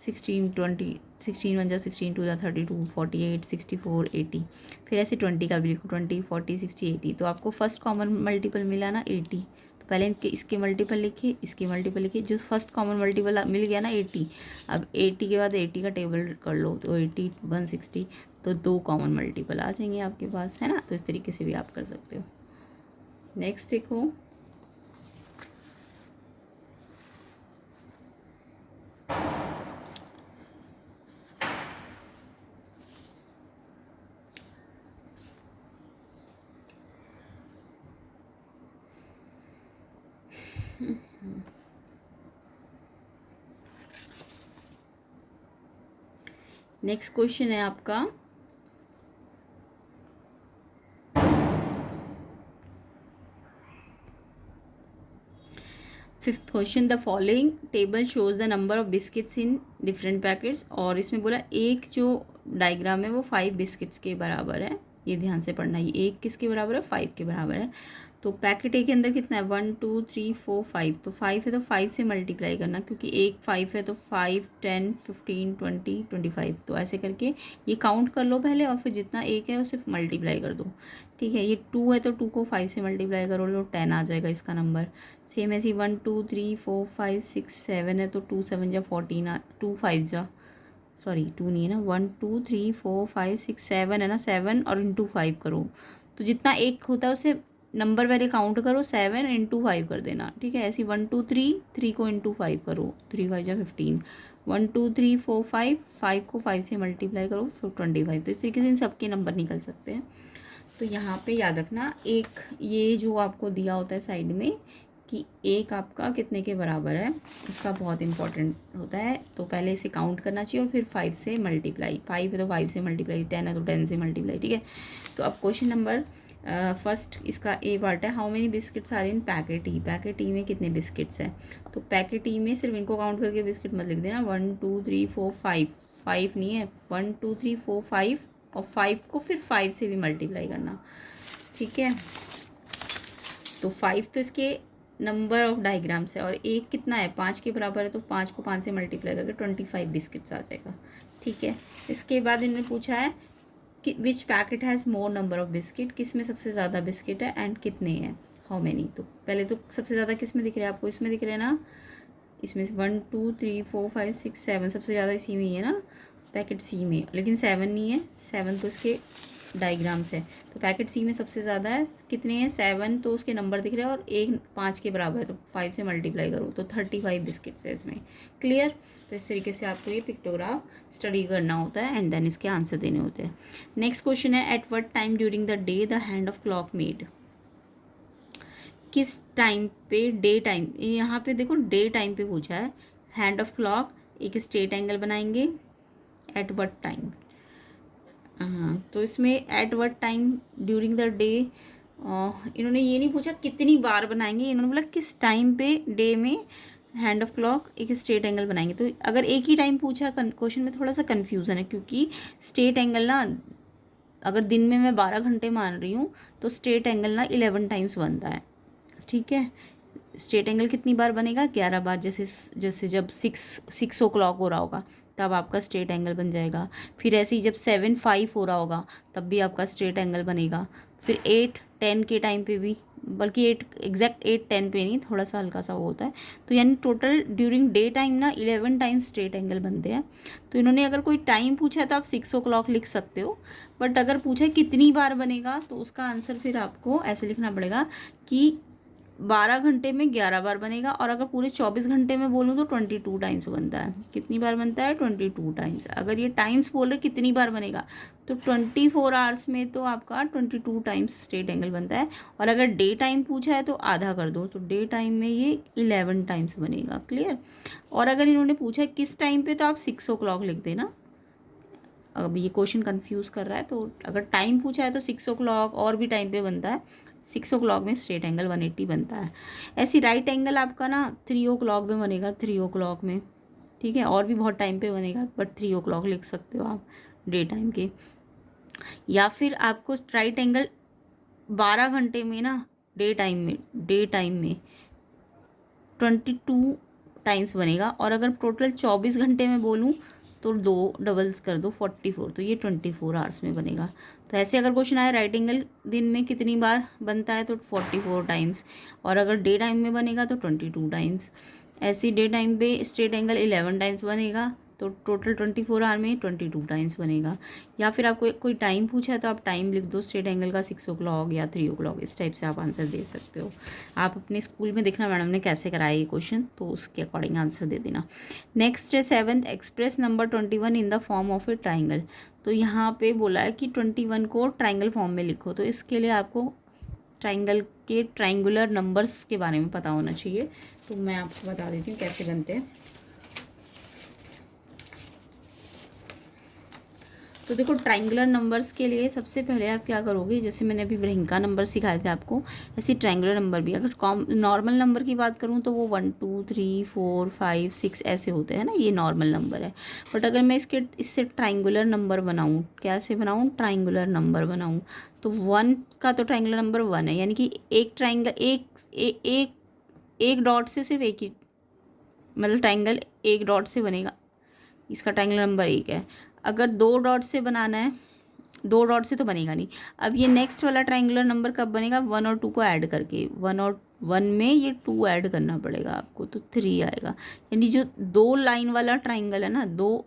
16 20, 16 1 जा 16 2 जा 32 48 64 80, फिर ऐसे 20 का भी लिखो, 20 40 60 80। तो आपको फर्स्ट कॉमन मल्टीपल मिला ना 80, तो पहले इनके इसके मल्टीपल लिखिए, इसके मल्टीपल लिखिए, जो फर्स्ट कॉमन मल्टीपल मिल गया ना 80, अब 80 के बाद 80 का टेबल कर लो, तो 80 160, तो दो कॉमन मल्टीपल आ जाएंगे आपके पास, है ना। तो इस तरीके से भी आप कर सकते हो। नेक्स्ट देखो, नेक्स्ट क्वेश्चन है आपका fifth question, the following table shows the number of biscuits in different packets. और इसमें बोला एक जो डायग्राम है वो 5 बिस्किट्स के बराबर है, ये ध्यान से पढ़ना, ये एक किसके बराबर है 5 के बराबर है। तो पैकेट ए के अंदर कितना है 1 2 3 4 5, तो 5 है तो 5 से मल्टीप्लाई करना, क्योंकि एक 5 है तो 5 10 15 20 25, तो ऐसे करके ये काउंट कर लो पहले और फिर जितना एक है उसे मल्टीप्लाई कर दो, ठीक है। ये 2 है तो 2 को 5 से मल्टीप्लाई करो लो, 10 आ जाएगा इसका नंबर। सेम ऐसी 1 2 3 4 5 6 7 है तो 2 7 जा 14, 2 5 जा, सॉरी 2 नहीं है ना, 1 2 3 4 5 6 7 है ना, 7 और इंटू 5 करो, तो जितना एक होता है उसे नंबर पहले काउंट करो, 7 इंटू 5 कर देना, ठीक है। ऐसी 1 2 3 3 को इंटू 5 करो, 3 5 जा 15, 1 2 3 4 5 5 को 5 से मल्टीप्लाई करो फिर 25, तो इस तरीके से इन सबके नंबर निकल सकते हैं। तो यहाँ पे याद रखना, एक ये जो आपको दिया होता है साइड में कि एक आपका कितने के बराबर है, उसका बहुत इंपॉर्टेंट होता है। तो पहले इसे काउंट करना चाहिए और फिर 5 से मल्टीप्लाई, 5 है तो 5 से मल्टीप्लाई, 10 है तो 10 से मल्टीप्लाई, ठीक है। तो अब क्वेश्चन नंबर फर्स्ट इसका ए पार्ट है, how many biscuits are in packet E, packet E में कितने बिस्किट्स हैं। तो पैकेट ई में सिर्फ इनको काउंट करके बिस्किट मत लिख देना, 1 2 3 4 5, 5 नहीं है, 1 2 3 4 5 और 5 को फिर 5 से भी मल्टीप्लाई करना, ठीक है। तो 5 तो इसके नंबर ऑफ डायग्राम्स है और एक कितना है 5 के बराबर है, तो 5 को 5 से मल्टीप्लाई करके 25 बिस्किट्स आ जाएगा, ठीक है। इसके बाद इन्होंने पूछा है कि which packet has more number of biscuit, किस में सबसे ज़्यादा बिस्किट है एंड कितने हैं, हाउ मैनी। तो पहले तो सबसे ज़्यादा किस में दिख रहा है आपको, इसमें दिख रहा है ना, इसमें से 1 2 3 4 5 6 7 सबसे ज़्यादा इसी में ही है ना, पैकेट सी में, लेकिन 7 नहीं है, 7 तो इसके डायग्राम्स है। तो पैकेट सी में सबसे ज़्यादा है, कितने हैं 7, तो उसके नंबर दिख रहे हैं और एक 5 के बराबर है, तो 5 से मल्टीप्लाई करो तो 35 बिस्किट्स है इसमें। क्लियर। तो इस तरीके से आपको ये पिक्टोग्राफ स्टडी करना होता है एंड देन इसके आंसर देने होते हैं। नेक्स्ट क्वेश्चन है, at what time during the day the hand of clock made. किस टाइम पे, डे टाइम, यहाँ पे देखो डे टाइम पे पूछा है। हैंड ऑफ क्लॉक, एक स्ट्रेट एंगल बनाएंगे, एट व्हाट टाइम। हाँ, तो इसमें at what time during the day, इन्होंने ये नहीं पूछा कितनी बार बनाएंगे, इन्होंने बोला किस टाइम पे डे में हैंड ऑफ क्लॉक एक स्ट्रेट एंगल बनाएंगे। तो अगर एक ही टाइम पूछा क्वेश्चन में थोड़ा सा कन्फ्यूज़न है, क्योंकि स्ट्रेट एंगल ना, अगर दिन में मैं 12 घंटे मान रही हूँ तो स्ट्रेट एंगल ना 11 टाइम्स बनता है। ठीक है, स्ट्रेट एंगल कितनी बार बनेगा, 11 बार। जैसे जैसे जब 6 o'clock हो रहा होगा तब आपका स्ट्रेट एंगल बन जाएगा। फिर ऐसे ही जब 7:05 हो रहा होगा तब भी आपका स्ट्रेट एंगल बनेगा। फिर 8:10 के टाइम पे भी, बल्कि 8:10 पे नहीं, थोड़ा सा हल्का सा वो होता है। तो यानी टोटल ड्यूरिंग डे टाइम ना 11 टाइम्स स्ट्रेट एंगल बनते हैं। तो इन्होंने अगर कोई टाइम पूछा है तो आप 6 o'clock लिख सकते हो, बट अगर पूछा है कितनी बार बनेगा तो उसका आंसर फिर आपको ऐसे लिखना पड़ेगा कि 12 घंटे में 11 बार बनेगा, और अगर पूरे 24 घंटे में बोलूँ तो 22 टाइम्स बनता है। कितनी बार बनता है, 22 टाइम्स। अगर ये टाइम्स बोल रहे कितनी बार बनेगा तो 24 आवर्स में तो आपका 22 टाइम्स स्ट्रेट एंगल बनता है। और अगर डे टाइम पूछा है तो आधा कर दो, तो डे टाइम में ये 11 टाइम्स बनेगा। क्लियर। और अगर इन्होंने पूछा है किस टाइम पे, तो आप 6 o'clock लिख देना। अब ये क्वेश्चन कंफ्यूज कर रहा है, तो अगर टाइम पूछा है तो 6 o'clock और भी टाइम पे बनता है। 6 o'clock में स्ट्रेट एंगल 180 बनता है। ऐसी राइट एंगल आपका ना 3 o'clock में बनेगा, 3 o'clock में। ठीक है, और भी बहुत टाइम पे बनेगा, बट 3 o'clock लिख सकते हो आप डे टाइम के। या फिर आपको राइट एंगल 12 घंटे में ना, डे टाइम में 22 टाइम्स बनेगा। और अगर टोटल 24 घंटे में बोलूँ तो 2 डबल्स कर दो, 44, तो ये 24 आवर्स में बनेगा। तो ऐसे अगर क्वेश्चन आए राइट एंगल दिन में कितनी बार बनता है तो 44 टाइम्स, और अगर डे टाइम में बनेगा तो 22 टाइम्स। ऐसे डे टाइम पे स्ट्रेट एंगल 11 टाइम्स बनेगा, तो टोटल 24 आवर में 22 टाइम्स बनेगा। या फिर आपको कोई टाइम पूछा है तो आप टाइम लिख दो स्ट्रेट एंगल का, 6 o'clock या 3 o'clock, इस टाइप से आप आंसर दे सकते हो। आप अपने स्कूल में देखना मैडम ने कैसे कराया ये क्वेश्चन, तो उसके अकॉर्डिंग आंसर दे देना। नेक्स्ट है 7th, express number 21 in the form of A triangle. तो यहाँ पे बोला है कि 21 को ट्राइंगल फॉर्म में लिखो, तो इसके लिए आपको ट्राइंगल के ट्राइंगुलर नंबर्स के बारे में पता होना चाहिए। तो मैं आपको बता देती हूँ कैसे बनते हैं। तो देखो ट्राइंगुलर नंबर्स के लिए सबसे पहले आप क्या करोगे, जैसे मैंने अभी वृहंका नंबर सिखाए थे आपको, ऐसे ट्राइंगुलर नंबर भी, अगर नॉर्मल नंबर की बात करूँ तो वो 1 2 3 4 5 6 ऐसे होते हैं ना, ये नॉर्मल नंबर है। बट अगर मैं इससे ट्राइंगुलर नंबर बनाऊँ, कैसे बनाऊँ, ट्राइंगुलर नंबर बनाऊँ, तो 1 का तो ट्राइंगुलर नंबर 1 है, यानी कि एक ट्राइंगल एक डॉट से सिर्फ एक ही, मतलब ट्राइंगल एक डॉट से बनेगा, इसका ट्राइंगुलर नंबर 1 है। अगर 2 डॉट से बनाना है, 2 डॉट से तो बनेगा नहीं। अब ये नेक्स्ट वाला ट्राइंगुलर नंबर कब बनेगा, 1 और 2 को ऐड करके, 1 और 1 में ये 2 ऐड करना पड़ेगा आपको, तो 3 आएगा। यानी जो 2 लाइन वाला ट्राइंगल है ना,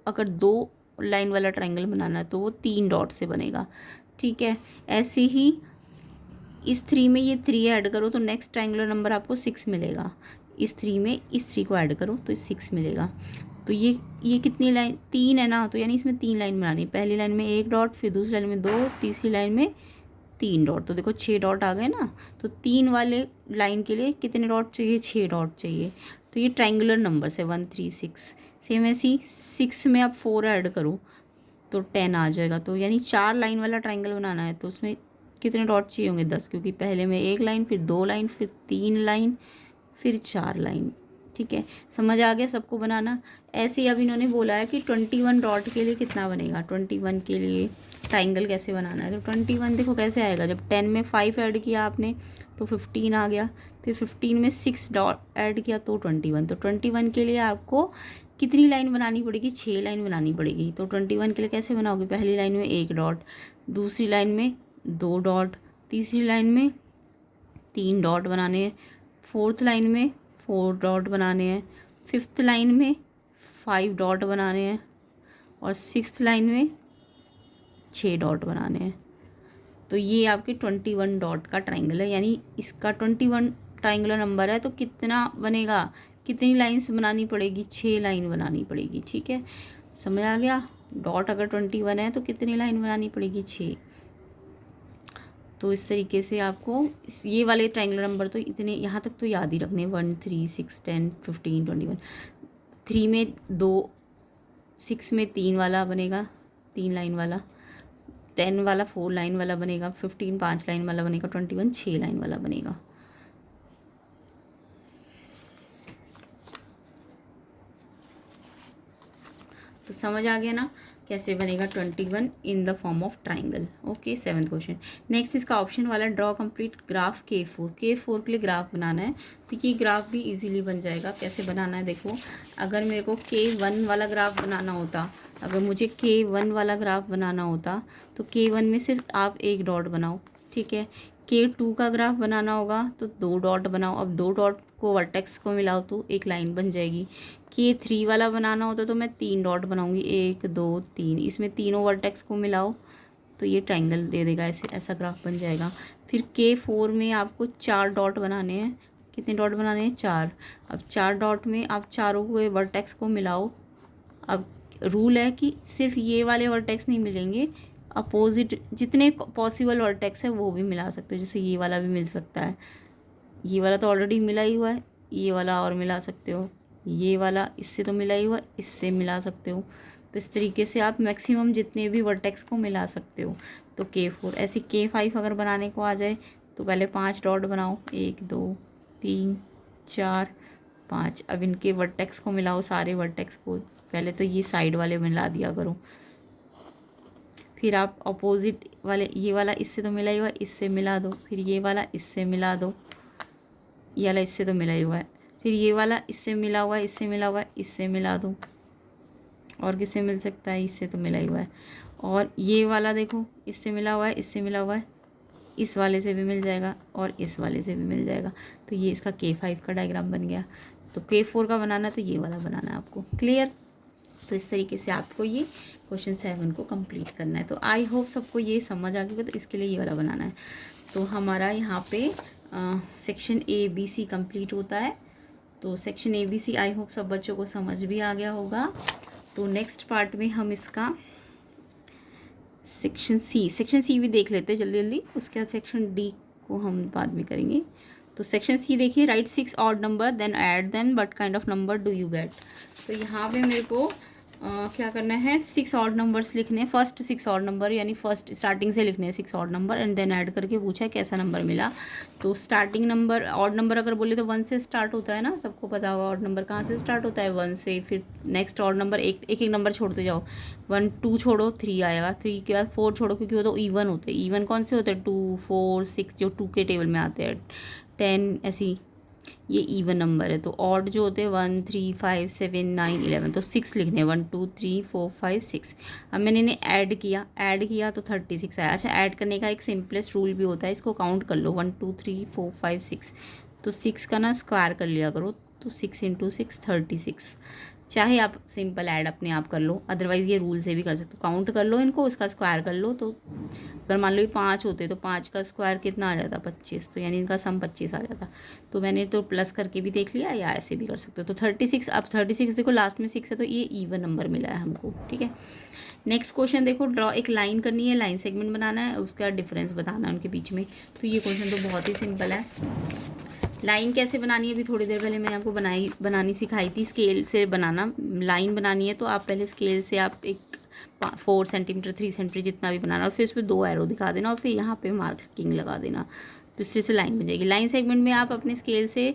अगर 2 लाइन वाला ट्राइंगल बनाना है तो वो 3 डॉट से बनेगा। ठीक है, ऐसे ही इस 3 में ये 3 ऐड करो तो नेक्स्ट ट्राइंगुलर नंबर आपको 6 मिलेगा। इस 3 में इस 3 को ऐड करो तो 6 मिलेगा। तो ये कितनी लाइन, 3 है ना, तो यानी इसमें 3 लाइन बनानी। पहली लाइन में 1 डॉट, फिर दूसरी लाइन में 2, तीसरी लाइन में 3 डॉट, तो देखो 6 डॉट आ गए ना। तो 3 वाले लाइन के लिए कितने डॉट चाहिए, 6 डॉट चाहिए। तो ये ट्राइंगुलर नंबर है 1 3 6। सेम ऐसी 6 में आप 4 ऐड करो तो 10 आ जाएगा। तो यानी 4 लाइन वाला ट्राइंगल बनाना है तो उसमें कितने डॉट चाहिए होंगे, 10, क्योंकि पहले में 1 लाइन, फिर 2 लाइन, फिर 3 लाइन, फिर 4 लाइन। ठीक है, समझ आ गया सबको बनाना। ऐसे ही अब इन्होंने बोला है कि 21 डॉट के लिए कितना बनेगा, 21 के लिए ट्राइंगल कैसे बनाना है। तो 21 देखो कैसे आएगा, जब 10 में 5 ऐड किया आपने तो 15 आ गया, फिर 15 में 6 डॉट ऐड किया तो 21। तो 21 के लिए आपको कितनी लाइन बनानी पड़ेगी, 6 लाइन बनानी पड़ेगी। तो 21 के लिए कैसे बनाओगे, पहली लाइन में 1 डॉट, दूसरी लाइन में 2 डॉट, तीसरी लाइन में 3 डॉट बनाने हैं, फोर्थ लाइन में 4 डॉट बनाने हैं, 5th लाइन में 5 डॉट बनाने हैं और 6th लाइन में 6 डॉट बनाने हैं। तो ये आपके 21 डॉट का ट्राइंगल है, यानी इसका 21 ट्राइंगुलर नंबर है। तो कितना बनेगा, कितनी लाइन्स बनानी पड़ेगी, 6 लाइन बनानी पड़ेगी। ठीक है, समझ आ गया। डॉट अगर 21 है तो कितनी लाइन बनानी पड़ेगी, 6। तो इस तरीके से आपको ये वाले ट्राइंगुलर नंबर तो इतने यहाँ तक तो याद ही रखने, 1 3 6 10 15 21। 3 में 2, 6 में 3 वाला बनेगा, 3 लाइन वाला, 10 वाला 4 लाइन वाला बनेगा, 15 5 लाइन वाला बनेगा, 21 6 लाइन वाला बनेगा। तो समझ आ गया ना कैसे बनेगा 21 in the form of triangle. Okay, 7th question. Next इसका ऑप्शन वाला draw complete graph K4। K4 के लिए ग्राफ बनाना है, तो ये ग्राफ भी इजीली बन जाएगा। कैसे बनाना है देखो, अगर मेरे को K1 वाला ग्राफ बनाना होता, अगर मुझे K1 वाला ग्राफ बनाना होता तो K1 में सिर्फ आप 1 डॉट बनाओ। ठीक है, K2 का ग्राफ बनाना होगा तो 2 डॉट बनाओ। अब 2 डॉट को वर्टेक्स को मिलाओ तो एक लाइन बन जाएगी। K3 वाला बनाना होता तो मैं 3 डॉट बनाऊंगी, 1 2 3, इसमें तीनों वर्टेक्स को मिलाओ तो ये ट्राइंगल दे देगा, ऐसे ऐसा ग्राफ बन जाएगा। फिर K4 में आपको 4 डॉट बनाने हैं। कितने डॉट बनाने हैं, 4। अब 4 डॉट में आप चारों को वर्टेक्स को मिलाओ। अब रूल है कि सिर्फ ये वाले वर्टेक्स नहीं मिलेंगे, अपोजिट जितने पॉसिबल वर्टेक्स है वो भी मिला सकते हो। जैसे ये वाला भी मिल सकता है, ये वाला तो ऑलरेडी मिला ही हुआ है, ये वाला और मिला सकते हो, ये वाला इससे तो मिला ही हुआ, इससे मिला सकते हो। तो इस तरीके से आप मैक्सिमम जितने भी वर्टेक्स को मिला सकते हो। तो K4 ऐसे K5 अगर बनाने को आ जाए तो पहले 5 डॉट बनाओ, 1 2 3 4 5। अब इनके वर्टेक्स को मिलाओ, सारे वर्टेक्स को। पहले तो ये साइड वाले मिला दिया करो, फिर आप अपोजिट वाले, ये वाला इससे तो मिला ही हुआ है, इससे मिला दो। फिर ये वाला इससे मिला दो, ये वाला इससे तो मिला ही हुआ है। फिर ये वाला इससे मिला हुआ है, इससे मिला हुआ है, इससे मिला दो। और किससे मिल सकता है, इससे तो मिला ही हुआ है। और ये वाला देखो, इससे मिला हुआ है, इससे मिला हुआ है, इस वाले से भी मिल जाएगा और इस वाले से भी मिल जाएगा। तो ये इसका K5 का डायग्राम बन गया। तो K4 का बनाना है तो ये वाला बनाना है आपको। क्लियर। तो इस तरीके से आपको ये क्वेश्चन 7 को कंप्लीट करना है। तो आई होप सबको ये समझ आ गया। तो इसके लिए ये वाला बनाना है। तो हमारा यहाँ पे सेक्शन ABC कंप्लीट होता है। तो सेक्शन ABC आई होप सब बच्चों को समझ भी आ गया होगा। तो नेक्स्ट पार्ट में हम इसका सेक्शन C भी देख लेते हैं जल्दी जल्दी। उसके बाद सेक्शन D को हम बाद में करेंगे। तो सेक्शन C देखिए, write 6 odd number then add them, what kind of number do you get. तो यहाँ पे मेरे को क्या करना है, 6 ऑड नंबर्स लिखने हैं। फर्स्ट 6 ऑड नंबर यानी फर्स्ट स्टार्टिंग से लिखने हैं 6 odd number and then add करके पूछा है कैसा नंबर मिला। तो स्टार्टिंग नंबर ऑड नंबर अगर बोले तो 1 से स्टार्ट होता है ना, सबको पता होगा ऑड नंबर कहाँ से स्टार्ट होता है, 1 से। फिर नेक्स्ट ऑड नंबर एक नंबर छोड़ते जाओ, 1 2 छोड़ो 3 आएगा, 3 के बाद 4 छोड़ो क्योंकि वो तो इवन होते हैं। इवन कौन से होते हैं, 2 4 6 जो 2 के टेबल में आते हैं, 10 ऐसी ये इवन नंबर है। तो ऑड जो होते हैं 1 3 5 7 9 11, तो 6 लिखने हैं, 1 2 3 4 5 6। अब मैंने इन्हें ऐड किया तो 36 आया। अच्छा, ऐड करने का एक सिंपलेस्ट रूल भी होता है, इसको काउंट कर लो, 1 2 3 4 5 6। तो 6 का ना स्क्वायर कर लिया करो, तो 6 × 6 36। चाहे आप सिंपल ऐड अपने आप कर लो, अदरवाइज़ ये रूल से भी कर सकते हो। काउंट कर लो इनको, उसका स्क्वायर कर लो। तो अगर मान लो ये 5 होते तो 5 का स्क्वायर कितना आ जाता, 25। तो यानी इनका सम 25 आ जाता। तो मैंने तो प्लस करके भी देख लिया या ऐसे भी कर सकते हो। तो 36, अब 36 देखो लास्ट में 6 है तो ये इवन नंबर मिला है हमको। ठीक है, नेक्स्ट क्वेश्चन देखो, ड्रॉ एक लाइन करनी है, लाइन सेगमेंट बनाना है, उसका डिफरेंस बताना है उनके बीच में। तो ये क्वेश्चन तो बहुत ही सिंपल है। लाइन कैसे बनानी है, अभी थोड़ी देर पहले मैंने आपको बनानी सिखाई थी। स्केल से बनाना लाइन बनानी है तो आप पहले स्केल से आप एक 4 सेंटीमीटर 3 सेंटीमीटर जितना भी बनाना, और फिर उस पर 2 एरो दिखा देना और फिर यहाँ पे मार्किंग लगा देना। तो इससे से लाइन बन जाएगी। लाइन सेगमेंट में आप अपने स्केल से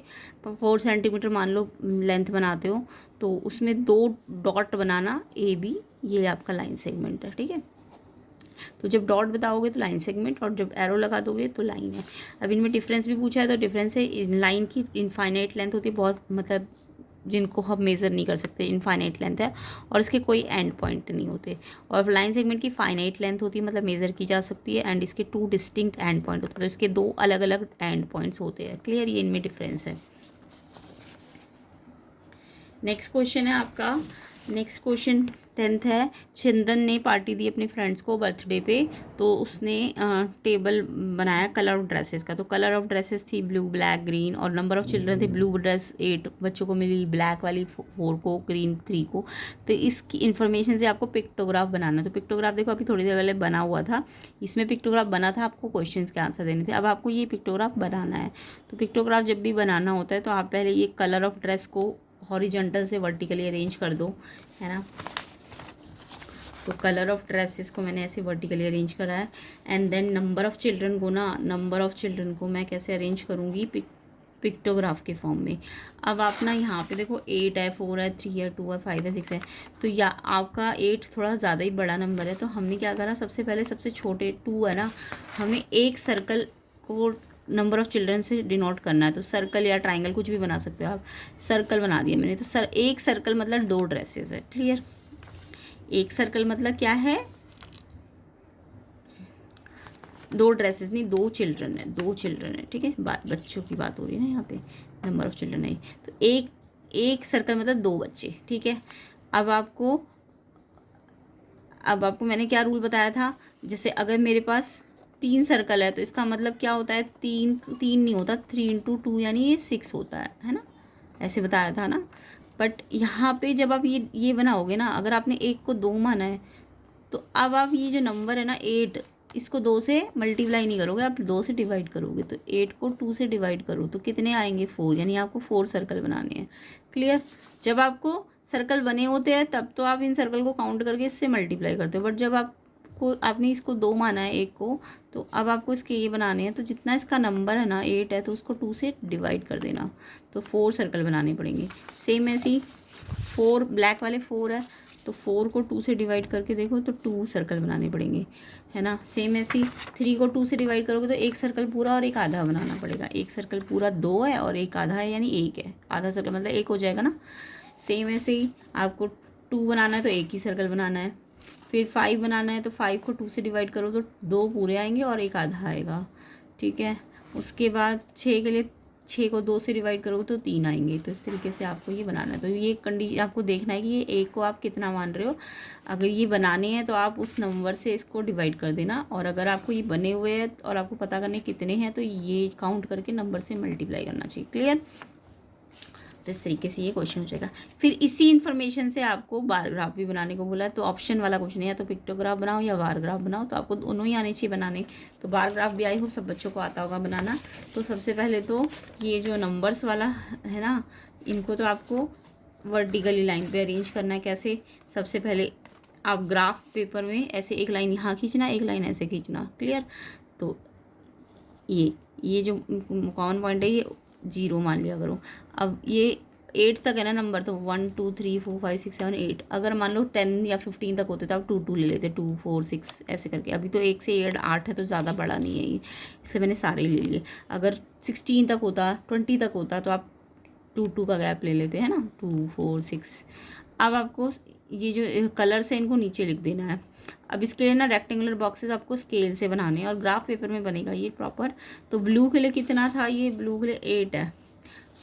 4 सेंटीमीटर मान लो लेंथ बनाते हो, तो उसमें 2 डॉट बनाना AB, ये आपका लाइन सेगमेंट है। ठीक है, तो जब डॉट बताओगे तो लाइन सेगमेंट, और जब एरो लगा दोगे तो लाइन है। अब इनमें डिफरेंस भी पूछा है, तो डिफरेंस है लाइन की इनफाइनाइट लेंथ होती है, बहुत मतलब जिनको हम मेज़र नहीं कर सकते, इनफाइनाइट लेंथ है, और इसके कोई एंड पॉइंट नहीं होते। और लाइन सेगमेंट की फाइनाइट लेंथ होती है, मतलब मेज़र की जा सकती है, एंड इसके 2 डिस्टिंक्ट एंड पॉइंट होते हैं, तो इसके 2 अलग अलग एंड पॉइंट्स होते हैं। क्लियर, ये इनमें डिफरेंस है। नेक्स्ट क्वेश्चन है आपका, नेक्स्ट क्वेश्चन 10th है। चंदन ने पार्टी दी अपने फ्रेंड्स को बर्थडे पे, तो उसने टेबल बनाया कलर ऑफ ड्रेसेस का। तो कलर ऑफ ड्रेसेस थी ब्लू, ब्लैक, ग्रीन, और नंबर ऑफ चिल्ड्रन थे ब्लू ड्रेस 8 बच्चों को मिली, ब्लैक वाली 4 को, ग्रीन 3 को। तो इसकी इन्फॉर्मेशन से आपको पिक्टोग्राफ बनाना। तो पिक्टोग्राफ देखो अभी थोड़ी देर पहले बना हुआ था, इसमें पिक्टोग्राफ बना था, आपको क्वेश्चन के आंसर देने थे। अब आपको ये पिक्टोग्राफ बनाना है। तो पिक्टोग्राफ जब भी बनाना होता है तो आप पहले ये कलर ऑफ ड्रेस को हॉरिजॉन्टल से वर्टिकली अरेंज कर दो, है ना। तो कलर ऑफ ड्रेसेस को मैंने ऐसे वर्टिकली अरेंज करा है। And then number of children को ना, नंबर ऑफ़ चिल्ड्रन को मैं कैसे अरेंज करूँगी, पिक्टोग्राफ के फॉर्म में। अब आप ना यहाँ पे देखो 8 है, 4 है, 3 है, 2 है, 5 है, 6 है। तो या आपका 8 थोड़ा ज़्यादा ही बड़ा नंबर है, तो हमने क्या करा, सबसे पहले सबसे छोटे 2 है ना, हमने एक सर्कल को नंबर ऑफ़ चिल्ड्रन से डिनोट करना है। तो सर्कल या ट्राइंगल कुछ भी बना सकते हो आप। सर्कल बना दिया मैंने। तो एक सर्कल मतलब 2 ड्रेसेस है। क्लियर। एक सर्कल मतलब क्या है, 2 ड्रेसेस नहीं, 2 चिल्ड्रन है, 2 चिल्ड्रन है। ठीक है, बच्चों की बात हो रही है ना यहाँ पे, नंबर ऑफ चिल्ड्रन है। तो एक सर्कल मतलब 2 बच्चे। ठीक है। अब आपको मैंने क्या रूल बताया था, जैसे अगर मेरे पास 3 सर्कल है तो इसका मतलब क्या होता है, 3 नहीं होता, 3 इंटू 2 यानी ये 6 होता है ना, ऐसे बताया था ना। बट यहाँ पे जब आप ये बनाओगे ना, अगर आपने एक को 2 माना है, तो अब आप ये जो नंबर है ना 8, इसको 2 से मल्टीप्लाई नहीं करोगे, आप 2 से डिवाइड करोगे। तो 8 को 2 से डिवाइड करो तो कितने आएंगे, 4, यानी आपको 4 सर्कल बनाने हैं। क्लियर। जब आपको सर्कल बने होते हैं तब तो आप इन सर्कल को काउंट करके इससे मल्टीप्लाई करते हो, बट जब आपने इसको 2 माना है एक को, तो अब आपको इसके ये बनाने हैं। तो जितना इसका नंबर है ना 8 है, तो उसको 2 से डिवाइड कर देना, तो 4 सर्कल बनाने पड़ेंगे। सेम ऐसे ही 4, ब्लैक वाले 4 है, तो 4 को 2 से डिवाइड करके देखो तो 2 सर्कल बनाने पड़ेंगे, है ना। सेम ऐसे ही 3 को 2 से डिवाइड करोगे तो एक सर्कल पूरा और एक आधा बनाना पड़ेगा। एक सर्कल पूरा 2 है और एक आधा है, यानी 1 है। आधा सर्कल मतलब 1 हो जाएगा ना। सेम ऐसे ही आपको 2 बनाना है तो एक ही सर्कल बनाना है। फिर 5 बनाना है तो 5 को 2 से डिवाइड करो तो 2 पूरे आएंगे और एक आधा आएगा। ठीक है। उसके बाद 6 के लिए 6 को 2 से डिवाइड करोगे तो 3 आएंगे। तो इस तरीके से आपको ये बनाना है। तो ये कंडीशन आपको देखना है कि ये एक को आप कितना मान रहे हो। अगर ये बनाने हैं तो आप उस नंबर से इसको डिवाइड कर देना, और अगर आपको ये बने हुए हैं और आपको पता करने कितने हैं तो ये काउंट करके नंबर से मल्टीप्लाई करना चाहिए। क्लियर। तो इस तरीके से ये क्वेश्चन हो जाएगा। फिर इसी इन्फॉर्मेशन से आपको बार ग्राफ भी बनाने को बोला है। तो ऑप्शन वाला क्वेश्चन है, या तो पिक्टोग्राफ बनाओ या बार ग्राफ बनाओ। तो आपको दोनों ही आने चाहिए बनाने। तो बार ग्राफ भी आई होप सब बच्चों को आता होगा बनाना। तो सबसे पहले तो ये जो नंबर्स वाला है ना, इनको तो आपको वर्टिकली लाइन पे अरेंज करना है। कैसे, सबसे पहले आप ग्राफ पेपर में ऐसे एक लाइन यहाँ खींचना, एक लाइन ऐसे खींचना। क्लियर। तो ये जो कॉमन पॉइंट है ये 0 मान लिया करो। अब ये 8 तक है ना नंबर, तो 1 2 3 4 5 6 7 8। अगर मान लो 10 या 15 तक होते तो आप 2 2 ले लेते, 2 4 6 ऐसे करके। अभी तो 1 से 8 है तो ज़्यादा बड़ा नहीं है ये, इसलिए मैंने सारे ही ले लिए। अगर 16 तक होता, 20 तक होता तो आप 2 2 का गैप ले लेते हैं ना, 2 4 6। अब आपको ये जो कलर्स है इनको नीचे लिख देना है। अब इसके लिए ना रेक्टेंगुलर बॉक्सेस आपको स्केल से बनाने हैं और ग्राफ पेपर में बनेगा ये प्रॉपर। तो ब्लू के लिए कितना था, ये ब्लू के लिए 8 है।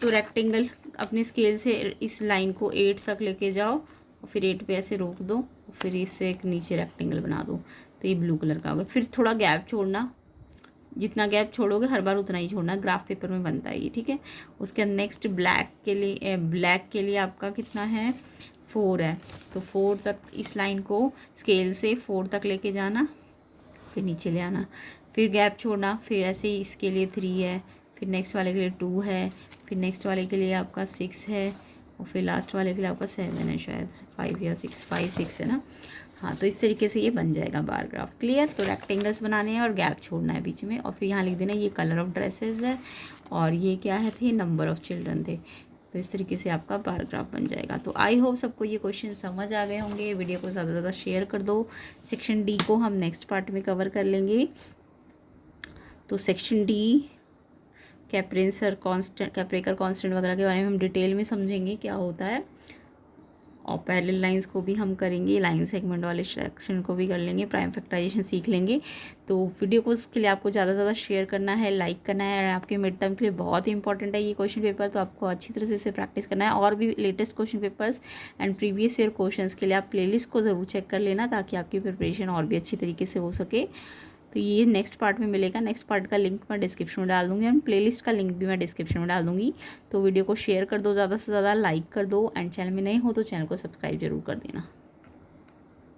तो रेक्टेंगल अपने स्केल से इस लाइन को 8 तक लेके जाओ और फिर 8 पे ऐसे रोक दो, और फिर इससे एक नीचे रेक्टेंगल बना दो। तो ये ब्लू कलर का होगा। फिर थोड़ा गैप छोड़ना, जितना गैप छोड़ोगे हर बार उतना ही छोड़ना, ग्राफ पेपर में बनता है ये। ठीक है। उसके बाद नेक्स्ट ब्लैक के लिए आपका कितना है, 4 है। तो 4 तक इस लाइन को स्केल से 4 तक लेके जाना, फिर नीचे ले आना, फिर गैप छोड़ना। फिर ऐसे ही इसके लिए 3 है, फिर नेक्स्ट वाले के लिए 2 है, फिर नेक्स्ट वाले के लिए आपका 6 है, और फिर लास्ट वाले के लिए आपका 7 है, शायद 5 या 6, 5 6 है ना। हाँ, तो इस तरीके से ये बन जाएगा बार ग्राफ। क्लियर। तो रेक्टेंगल्स बनाने हैं और गैप छोड़ना है बीच में, और फिर यहाँ लिख देना ये कलर ऑफ ड्रेसेस है और ये क्या है थे, नंबर ऑफ चिल्ड्रन थे। तो इस तरीके से आपका बार ग्राफ बन जाएगा। तो आई होप सबको ये क्वेश्चन समझ आ गए होंगे। वीडियो को ज़्यादा से ज़्यादा शेयर कर दो। सेक्शन डी को हम नेक्स्ट पार्ट में कवर कर लेंगे। तो सेक्शन डी कैप्रेकर कांस्टेंट वगैरह के बारे में हम डिटेल में समझेंगे क्या होता है। और पैरेलल लाइंस को भी हम करेंगे, लाइन सेगमेंट वाले सेक्शन को भी कर लेंगे, प्राइम फैक्टराइजेशन सीख लेंगे। तो वीडियो को उसके लिए आपको ज़्यादा से ज़्यादा शेयर करना है, लाइक करना है। और आपके मिड टर्म के लिए बहुत ही इंपॉर्टेंट है ये क्वेश्चन पेपर, तो आपको अच्छी तरह से इसे प्रैक्टिस करना है। और भी latest question papers and previous year questions के लिए आप प्लेलिस्ट को ज़रूर चेक कर लेना, ताकि आपकी प्रिपरेशन और भी अच्छी तरीके से हो सके। तो ये नेक्स्ट पार्ट में मिलेगा। नेक्स्ट पार्ट का लिंक मैं डिस्क्रिप्शन में डाल दूँगी और प्लेलिस्ट का लिंक भी मैं डिस्क्रिप्शन में डाल दूँगी। तो वीडियो को शेयर कर दो, ज़्यादा से ज़्यादा लाइक कर दो, एंड चैनल में नए हो तो चैनल को सब्सक्राइब जरूर कर देना।